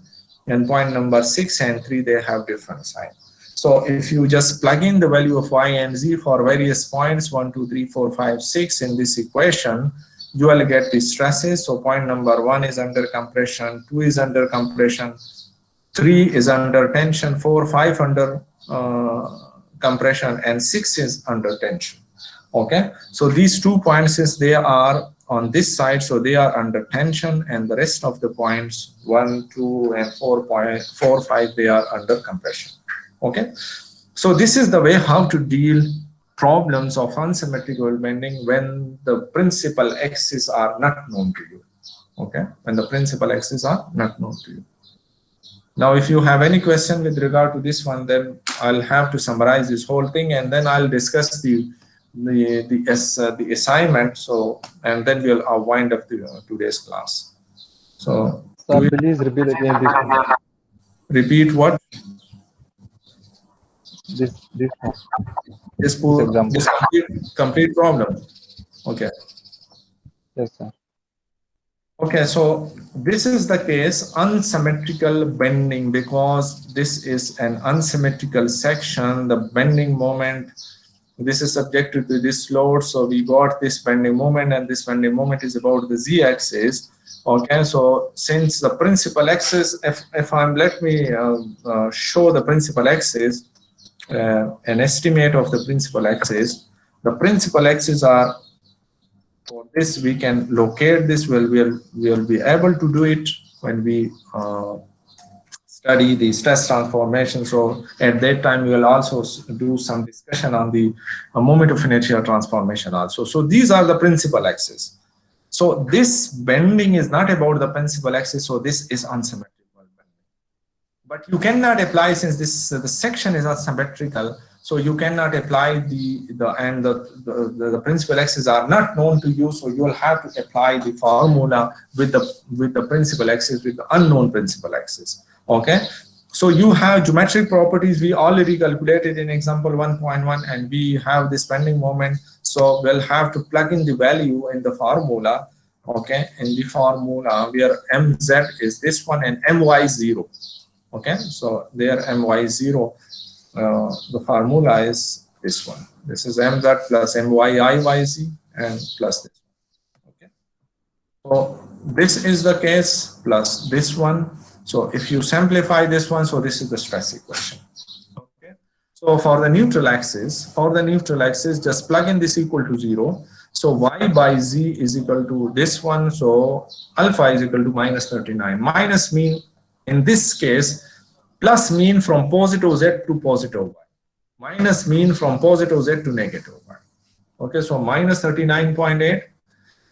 and point number 6 and 3, they have different sign. So if you just plug in the value of y and z for various points 1, 2, 3, 4, 5, 6 in this equation, you will get the stresses. So point number 1 is under compression, 2 is under compression, 3 is under tension, 4, 5 under compression, and 6 is under tension. Okay, so these 2 points is they are on this side, so they are under tension, and the rest of the points 1, 2, and 4, 5, they are under compression. Okay, so this is the way how to deal problems of unsymmetrical bending when the principal axes are not known to you. Okay, when the principal axes are not known to you. Now, if you have any question with regard to this one, then I'll have to summarize this whole thing, and then I'll discuss the assignment. So, and then we'll wind up today's class. So, Sir, please repeat again repeat what? this This complete problem. Okay. Yes, sir. Okay, so this is the case unsymmetrical bending, because this is an unsymmetrical section. The bending moment, this is subjected to this load, so we got this bending moment, and this bending moment is about the z-axis. Okay, so since the principal axis, if I'm let me show the principal axis, an estimate of the principal axis. The principal axis are, for this we can locate this. We'll be able to do it when we study the stress transformation. So at that time we will also do some discussion on the moment of inertia transformation also. So these are the principal axis. So this bending is not about the principal axis, so this is unsymmetrical bending. But you cannot apply, since this the section is asymmetrical, so you cannot apply the principal axes are not known to you, so you will have to apply the formula with the principal axis, with the unknown principal axis. Okay, so you have geometric properties we already calculated in example 1.1, and we have this bending moment, so we'll have to plug in the value in the formula. Okay, in the formula where mz is this one and my 0. Okay, so there my0, the formula is this one. This is mz plus myiYZ and plus this one. Okay, so this is the case plus this one. So if you simplify this one, so this is the stress equation. Okay, so for the neutral axis, just plug in this equal to 0. So y by z is equal to this one. So alpha is equal to minus 39. Minus mean in this case, plus mean from positive z to positive y, minus mean from positive z to negative y. Okay, so minus 39.8,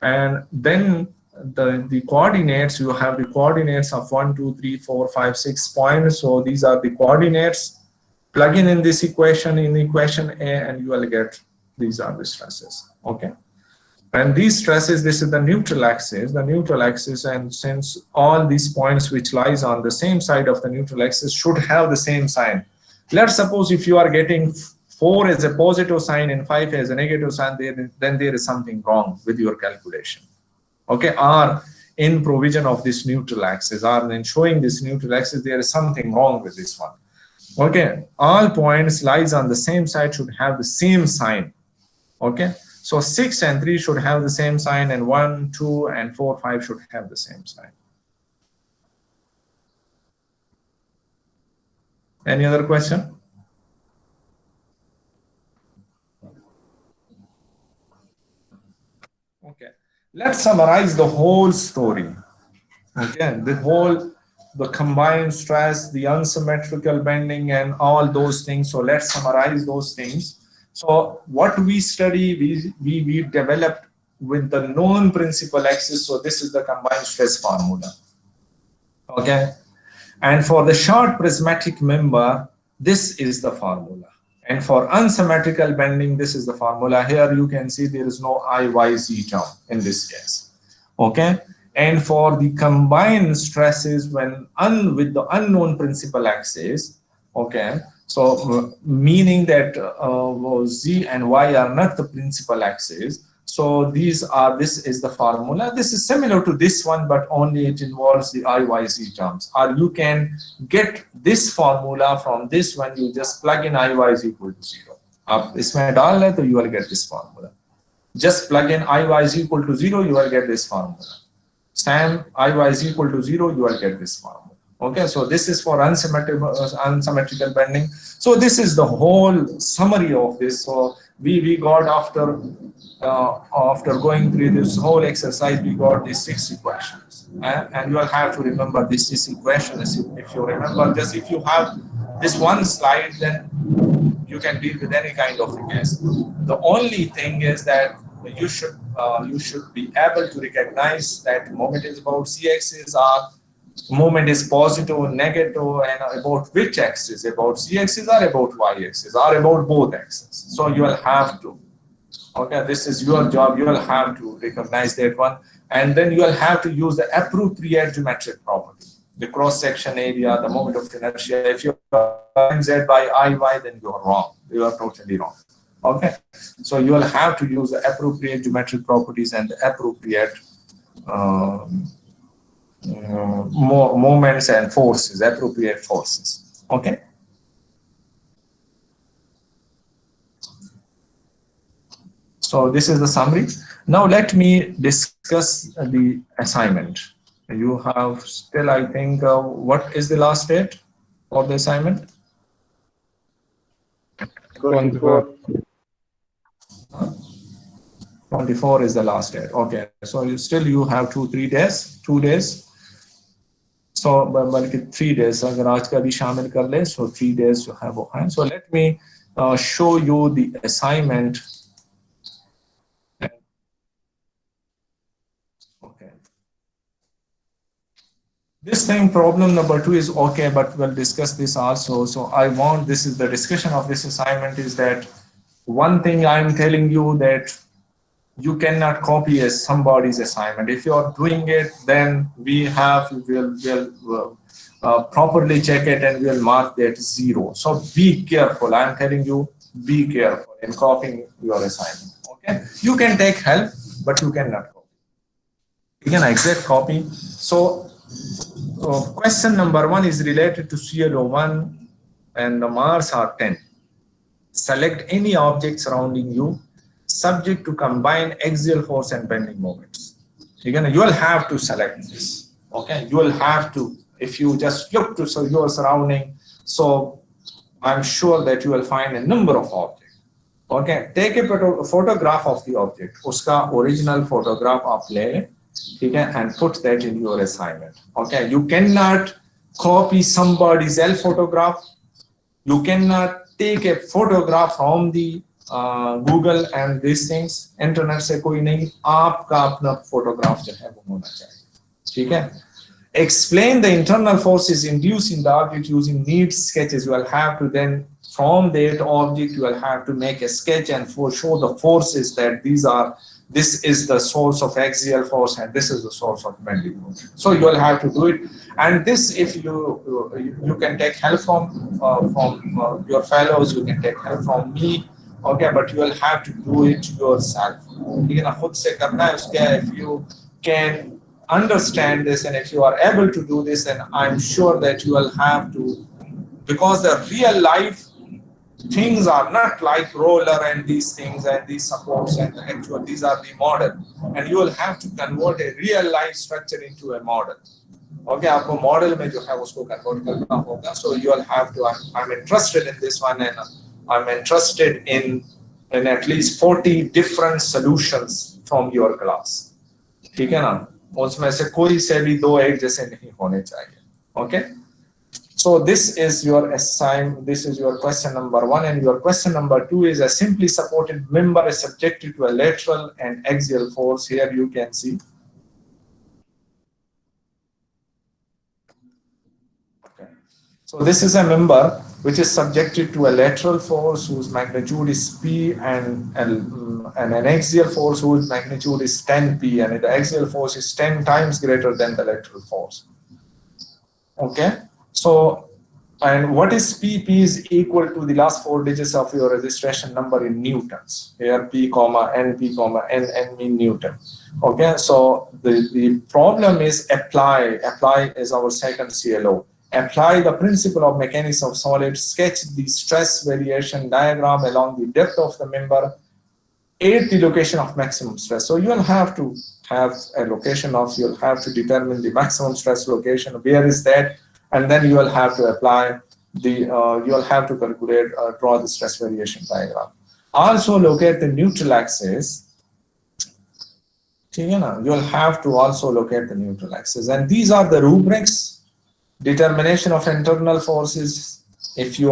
and then the coordinates, you have the coordinates of 1, 2, 3, 4, 5, 6 points. So these are the coordinates. Plug in this equation, in equation A, and you will get these are the stresses. Okay, and these stresses, this is the neutral axis, and since all these points which lies on the same side of the neutral axis should have the same sign. Let's suppose if you are getting 4 as a positive sign and 5 as a negative sign, then there is something wrong with your calculation. Okay, or in provision of this neutral axis, or in showing this neutral axis, there is something wrong with this one. Okay, all points lies on the same side should have the same sign. Okay, so 6 and 3 should have the same sign, and 1, 2, and 4, 5 should have the same sign. Any other question? Okay, let's summarize the whole story. Okay, the combined stress, the unsymmetrical bending, and all those things. So let's summarize those things. So what we study, we developed with the known principal axis. So this is the combined stress formula. Okay, and for the short prismatic member, this is the formula. And for unsymmetrical bending, this is the formula. Here you can see there is no IYZ term in this case. Okay, and for the combined stresses when with the unknown principal axis, okay, so meaning that z and y are not the principal axis. So this is the formula. This is similar to this one, but only it involves the IYZ terms. Or you can get this formula from this one. You just plug in IYZ equal to 0. आप इसमें डाल लें तो you will get this formula. Just plug in IYZ equal to 0, you will get this formula. Same IYZ equal to 0, you will get this formula. Okay, so this is for unsymmetrical bending. So this is the whole summary of this. So we got after going through this whole exercise, we got these 6 equations, and you will have to remember these 6 equations. If you remember, just if you have this one slide, then you can deal with any kind of a case. The only thing is that you should be able to recognize that moment is about z-axis, or moment is positive or negative, and about which axis, about z-axis or about y-axis or about both axes. So you will have to, okay, this is your job, you will have to recognize that one, and then you will have to use the appropriate geometric property, the cross-section area, the moment of inertia. If you are z by iy, then you are wrong, you are totally wrong. Okay, so you will have to use the appropriate geometric properties and the appropriate moments and forces, appropriate forces. Okay. So this is the summary. Now let me discuss the assignment. You have still, I think, what is the last date for the assignment? 24. 24 is the last date. Okay, so you have 2-3 days, 2 days. So बल्कि 3 days अगर आज का भी शामिल कर ले, so 3 days you have on. So let me show you the assignment. Okay. This thing, problem number 2 is okay, but we'll discuss this also. So this is the discussion of this assignment, is that one thing I'm telling you, that you cannot copy somebody's assignment. If you are doing it, then we'll properly check it and we'll mark that 0. So be careful. I'm telling you, be careful in copying your assignment. Okay, you can take help, but you cannot copy. You can exact copy. So question number 1 is related to CLO1 and the marks are 10. Select any object surrounding you subject to combined axial force and bending moments. Again, you will have to select this. Okay, you will have to, if you just look to your surrounding, so I'm sure that you will find a number of objects. Okay, take a photograph of the object. Uska original photograph आप ले लें, ठीक है, and put that in your assignment. Okay, you cannot copy somebody's photograph. You cannot take a photograph from the Google and these things. Internet से कोई नहीं, आपका अपना photograph जो है वो होना चाहिए, ठीक है. Explain the internal forces induced in the object using neat sketches. You will have to then, from that object, you will have to make a sketch and show the forces that this is the source of axial force and this is the source of bending moment. So you will have to do it. And this, if you can take help from your fellows, you can take help from me. Okay, but you will have to do it yourself. If you can understand this and if you are able to do this, then I'm sure that you will have to, because the real life things are not like roller and these things and these supports and actual, these are the model, and you will have to convert a real life structure into a model. Okay, आपको model में जो है उसको convert करना होगा. So you will have to, I'm interested in this one, and I'm interested in at least 40 different solutions from your class. ठीक है ना, उसमें से कोई से भी 2 एक जैसे नहीं होने चाहिए. Okay. So this is your assignment. This is your question number 1, and your question number 2 is a simply supported member is subjected to a lateral and axial force. Here you can see. Okay. So this is a member which is subjected to a lateral force whose magnitude is P and an axial force whose magnitude is 10P, and the axial force is 10 times greater than the lateral force. Okay. So, and what is P? P is equal to the last 4 digits of your registration number in newtons. Here P, N, P, N mean Newton. Okay, so the problem is apply. Apply is our second CLO. Apply the principle of mechanics of solids. Sketch the stress variation diagram along the depth of the member at the location of maximum stress. So you'll have to have a location of, you'll have to determine the maximum stress location. Where is that? And then you will have to apply the, you will have to calculate, draw the stress variation diagram. Also locate the neutral axis. You will have to also locate the neutral axis. And these are the rubrics. Determination of internal forces. If you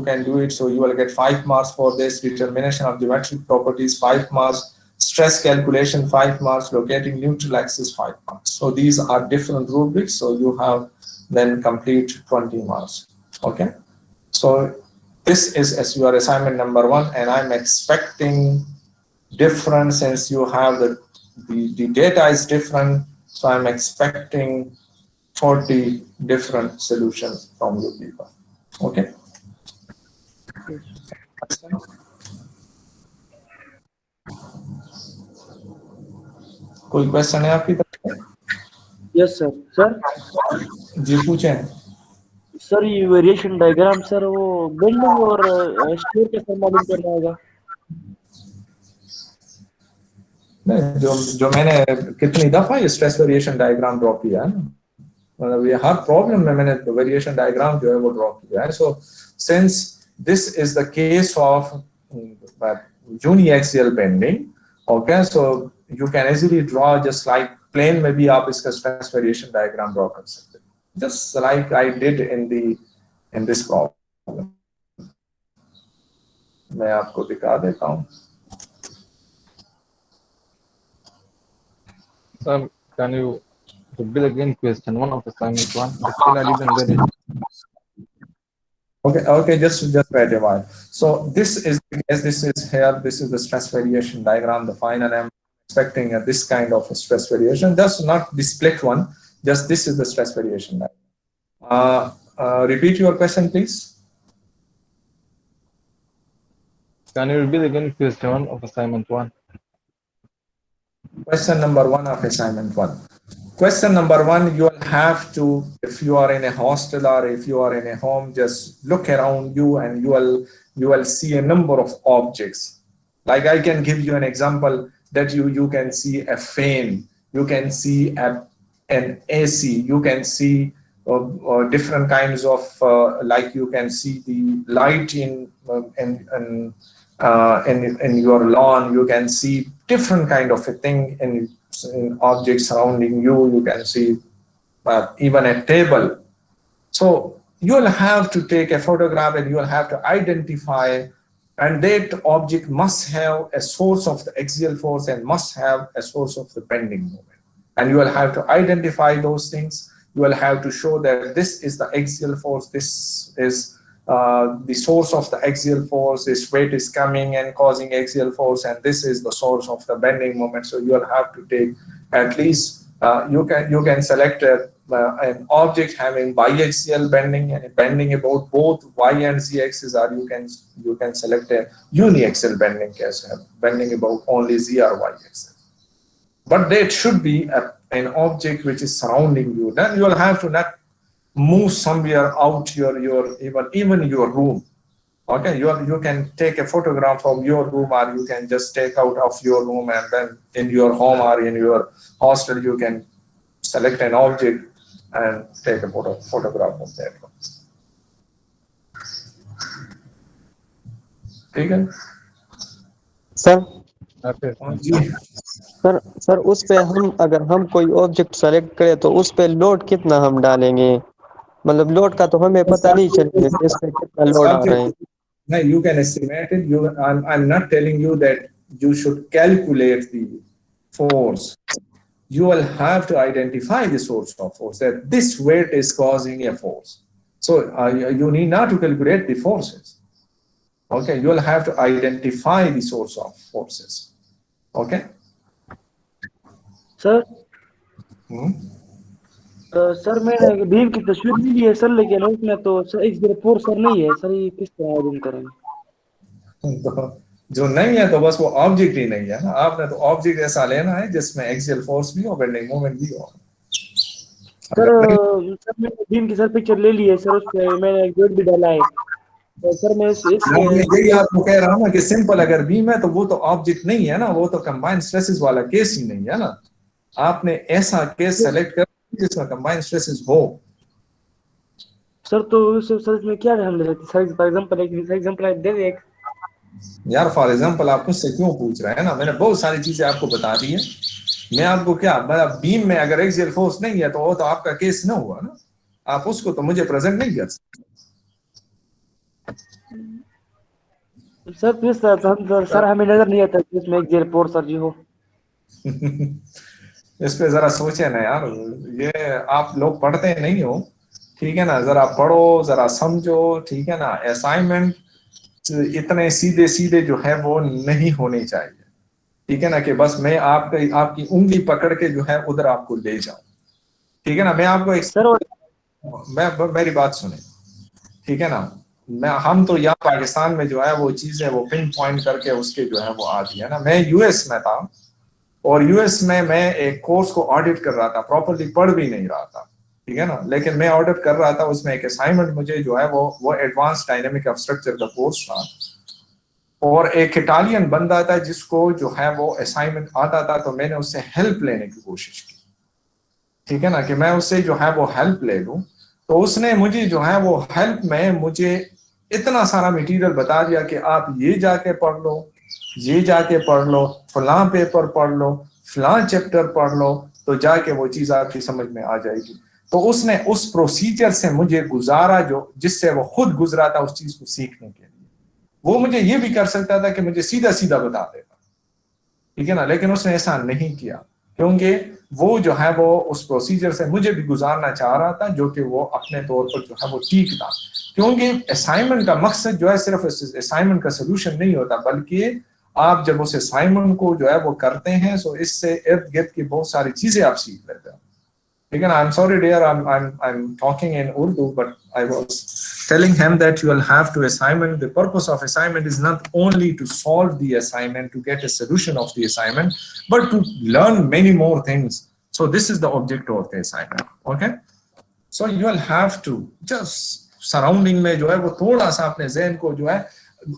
can do it, so you will get 5 marks for this. Determination of geometric properties, 5 marks. Stress calculation, 5 marks. Locating neutral axis, 5 marks. So these are different rubrics. So you have then complete 20 marks. Okay. So this is as your assignment number 1, and I'm expecting different, since you have the data is different. So I'm expecting 40 different solutions from you people. Okay. कोई question है आपकी तरफ से? Yes sir. Sir जी पूछें। Sir ये variation diagram sir वो bending और stair के सर मालूम करना होगा। नहीं, जो जो मैंने कितनी दफा ये स्ट्रेस वेरिएशन डायग्राम ड्रॉ किया है ना, मतलब ये हर प्रॉब्लम में मैंने वेरिएशन डायग्राम जो है वो ड्रॉ किया है. So since this is the case of uniaxial bending, okay, so you can easily draw just like plane में भी आप इसका स्ट्रेस वेरिएशन डायग्राम ड्रॉ कर सकते हैं, just like I did in this problem. मैं आपको दिखा देता हूँ. Sir, can you repeat again question one of assignment one? Still I didn't get it. Okay, just wait a while. So this is, as this is here, this is the stress variation diagram, the final. I'm expecting this kind of a stress variation. Just not the split one, just this is the stress variation diagram. Repeat your question, please. Can you repeat again question one of assignment one? Question number one of assignment one. Question number one, you will have to, if you are in a hostel or if you are in a home, just look around you and you will see a number of objects. Like I can give you an example that you can see a fan, you can see an AC, you can see different kinds of like you can see the light in your lawn, you can see different kind of a thing in objects surrounding you, you can see even a table. So you'll have to take a photograph and you'll have to identify, and that object must have a source of the axial force and must have a source of the bending moment, and you will have to identify those things. You will have to show that this is the axial force, this is the source of the axial force, this weight is coming and causing axial force, and this is the source of the bending moment. So you will have to take at least you can select an object having biaxial bending and bending about both y and z axis, or you can select a uniaxial bending case, bending about only z or y axis. But that should be an object which is surrounding you. Then you will have to not move somewhere out your even your room. Okay, you can take a photograph of your room, or you can just take out of your room, and then in your home or in your hostel you can select an object and take a photograph of that one. ठीक है sir Okay. Sir उस पे हम अगर हम कोई object select करें तो उस पे लोड कितना हम डालेंगे, मतलब लोड का तो हमें पता नहीं चलेगा कि इस पे कितना लोड आ रहा है. No, you can estimate it. I'm not telling you that you should calculate the force. You will have to identify the source of force, that this weight is causing a force. So you need not to calculate the forces. Okay, you will have to identify the source of forces. Okay. Sir sir मैंने beam की तस्वीर ली है sir, लेकिन उसमें तो sir x04 sir नहीं है sir, ये किस तरह आयोजन करेंगे? तो जो नहीं है तो बस वो ऑब्जेक्ट ही नहीं है ना. आपने तो ऑब्जेक्ट ऐसा लेना है जिसमें एक्सियल फोर्स भी हो, बेंडिंग मोमेंट भी हो. सर मैंने बीम की सर पिक्चर ले ली है सर, उस पे मैंने एक वेट भी डाला है तो सर मैं यही आपको कह रहा हूँ ना कि सिंपल अगर बीम है तो वो तो ऑब्जेक्ट नहीं है ना, वो तो कंबाइंड स्ट्रेसेस वाला केस ही नहीं है ना. आपने ऐसा केस सेलेक्ट कर जिसमें कंबाइंड स्ट्रेसेस हो. सर तो सर इसमें क्या हम ले सकते सर? फॉर एग्जांपल दे दे एक. यार फॉर एग्जांपल आप मुझसे क्यों पूछ रहे हैं ना, मैंने बहुत सारी चीजें आपको बता दी है. मैं आपको क्या बीम में अगर एक्सियल फोर्स नहीं है तो वो तो आपका केस ना हुआ ना, आप उसको तो मुझे प्रेजेंट नहीं कर सकते. सर प्लीज सर हमें नजर नहीं आता कि इसमें x04 सर जी हो. इस पे जरा सोचे ना यार, ये आप लोग पढ़ते नहीं हो, ठीक है ना. जरा पढ़ो, जरा समझो, ठीक है ना. असाइनमेंट इतने सीधे सीधे जो है वो नहीं होने चाहिए, ठीक है ना, कि बस मैं आपकी उंगली पकड़ के जो है उधर आपको ले जाऊं, ठीक है ना. मैं आपको एक मेरी बात सुने, ठीक है ना. हम तो यहाँ पाकिस्तान में जो है वो चीजें वो पिन पॉइंट करके उसके जो है वो आ रही है ना. मैं यूएस में था, और यूएस में मैं एक कोर्स को ऑडिट कर रहा था, प्रॉपर्ली पढ़ भी नहीं रहा था, ठीक है ना, लेकिन मैं ऑडिट कर रहा था। उसमें एक असाइनमेंट मुझे जो है वो एडवांस डायनेमिक ऑफ स्ट्रक्चर का कोर्स था, और एक इटालियन बंदा था जिसको जो है वो असाइनमेंट आता था, तो मैंने उससे हेल्प लेने की कोशिश की, ठीक है ना, कि मैं उससे जो है वो हेल्प ले लूं। तो उसने मुझे जो है वो हेल्प में मुझे इतना सारा मटेरियल बता दिया कि आप ये जाके पढ़ लो, ये जाके पढ़ लो, फलां पेपर पढ़ लो, फलां चैप्टर पढ़ लो, तो जाके वो चीज आपकी समझ में आ जाएगी। तो उसने उस प्रोसीजर से मुझे गुजारा जो जिससे वो खुद गुजरा था उस चीज को सीखने के लिए। वो मुझे ये भी कर सकता था कि मुझे सीधा सीधा बता देता, ठीक है ना, लेकिन उसने ऐसा नहीं किया, क्योंकि वो जो है वो उस प्रोसीजर से मुझे भी गुजारना चाह रहा था, जो कि वो अपने तौर पर जो है वो ठीक था। क्योंकि असाइनमेंट का मकसद जो है सिर्फ असाइनमेंट का सोल्यूशन नहीं होता, बल्कि आप जब उस असाइनमेंट को जो है वो करते हैं तो इससे इर्द गिर्द की बहुत सारी चीजें आप सीख लेते हैं, ठीक है ना। I'm sorry dear, I'm talking in Urdu, but I was telling him that you will have to assignment. The purpose of assignment is not only to solve the assignment, to get a solution of the assignment, but to learn many more things. So this is the objective of the assignment. Okay, so you will have to just surrounding में जो है वो थोड़ा सा अपने ज़हन को जो है,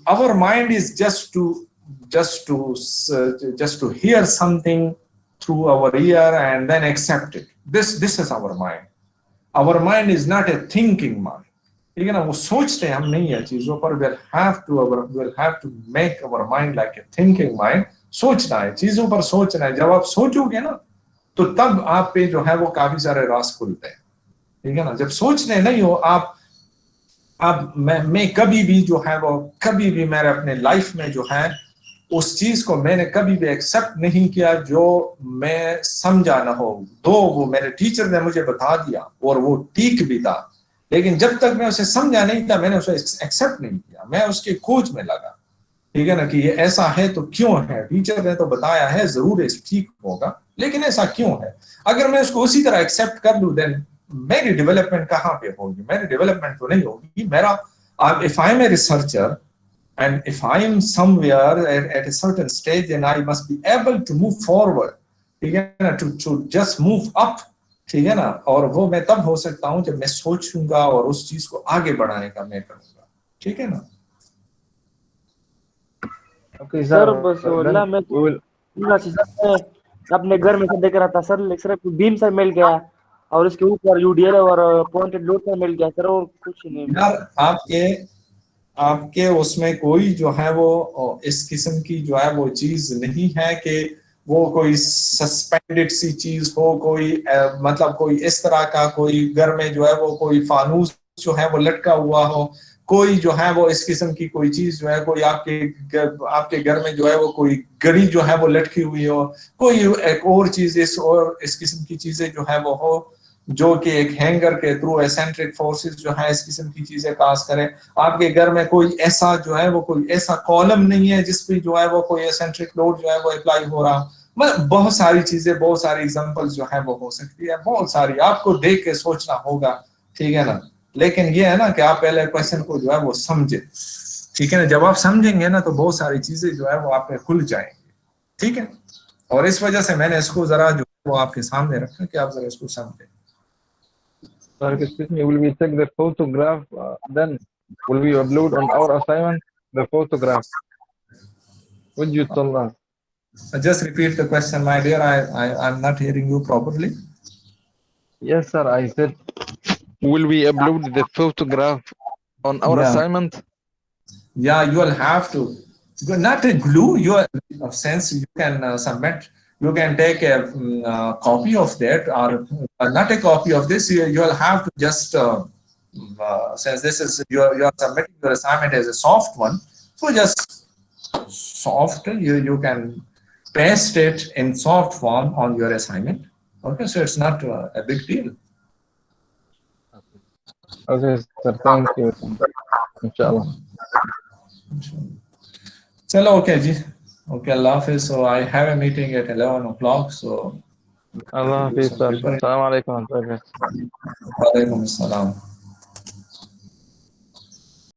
our mind is just to hear something through our ear and then accept it. This is our mind. Our mind is not a thinking mind, ठीक है ना, वो सोचते हम नहीं है चीजों पर। we'll have to make our mind like a thinking mind. सोचना है, चीजों पर सोचना है। जब आप सोचोगे ना तो तब आप पे जो है वो काफी सारे राज खुलते हैं, ठीक है ना। जब सोचने नहीं हो आप मैं कभी भी जो है वो कभी भी मेरे अपने लाइफ में जो है उस चीज को मैंने कभी भी एक्सेप्ट नहीं किया जो मैं समझा ना हो। तो वो मेरे टीचर ने मुझे बता दिया और वो ठीक भी था, लेकिन जब तक मैं उसे समझा नहीं था मैंने उसे एक्सेप्ट नहीं किया, मैं उसके खोज में लगा, ठीक है ना, कि ये ऐसा है तो क्यों है, टीचर ने तो बताया है जरूर ये ठीक होगा, लेकिन ऐसा क्यों है। अगर मैं उसको उसी तरह एक्सेप्ट कर लूं देन मेरी डेवलपमेंट कहाँ पे होगी, मेरी डेवलपमेंट तो नहीं होगी। मेरा if I am a researcher and if I am somewhere at a certain stage, then I must be able to move forward, ठीक है ना, to just move up, ठीक है ना। और वो मैं तब हो सकता हूँ जब मैं सोचूंगा और उस चीज को आगे बढ़ाने का मैं करूंगा, ठीक है ना। Okay, sir sir. बस Then वल्लाह मैं we will. सर अपने घर में से देख रहा था सर, सिर्फ बीम सर मिल गया और उसके ऊपर यूडीएल और पॉइंटेड लोड सर मिल गया सर, और कुछ नहीं। यार आपके उसमें कोई जो है वो इस किस्म की जो है वो चीज नहीं है कि वो कोई सस्पेंडेड सी चीज हो, कोई मतलब कोई इस तरह का कोई घर में जो है वो कोई फानूस जो है वो लटका हुआ हो, कोई जो है वो इस किस्म की कोई चीज जो है, कोई आपके घर में जो है वो कोई घड़ी जो है वो लटकी हुई हो, कोई एक और चीज इस किस्म की चीजें जो है वो हो, जो कि एक हैंगर के थ्रू एसेंट्रिक फोर्सेस जो है इस किस्म की चीजें पास करें। आपके घर में कोई ऐसा जो है वो कोई ऐसा कॉलम नहीं है जिस पे जो है वो कोई एसेंट्रिक लोड जो है वो अप्लाई हो रहा। मतलब बहुत सारी चीजें, बहुत सारी एग्जांपल्स जो है वो हो सकती है, बहुत सारी आपको देख के सोचना होगा, ठीक है ना। लेकिन ये है ना कि आप पहले क्वेश्चन को जो है वो समझे, ठीक है ना। जब आप समझेंगे ना तो बहुत सारी चीजें जो है वो आप पे खुल जाएंगी, ठीक है। और इस वजह से मैंने इसको जरा जो वो आपके सामने रखा कि आप जरा इसको समझें। Sir, excuse me, will we take the photograph? Then will we upload on our assignment the photograph? Would you tell us? Just repeat the question, my dear. I'm not hearing you properly. Yes, sir. I said, will we upload the photograph on our assignment? Yeah, you will have to. Not a glue. Since you can submit, you can take a copy of that, or not a copy of this. You will have to just since this is you are submitting your assignment as a soft one, so just soft. You can paste it in soft form on your assignment. Okay, so it's not a big deal. Okay, sir. Thank you. Inshallah. चलो okay जी, okay अल्लाह हाफिज। So I have a meeting at 11 o'clock, so Allah Hafiz, sir. Assalamu alaikum. वालेकुम अस्सलाम।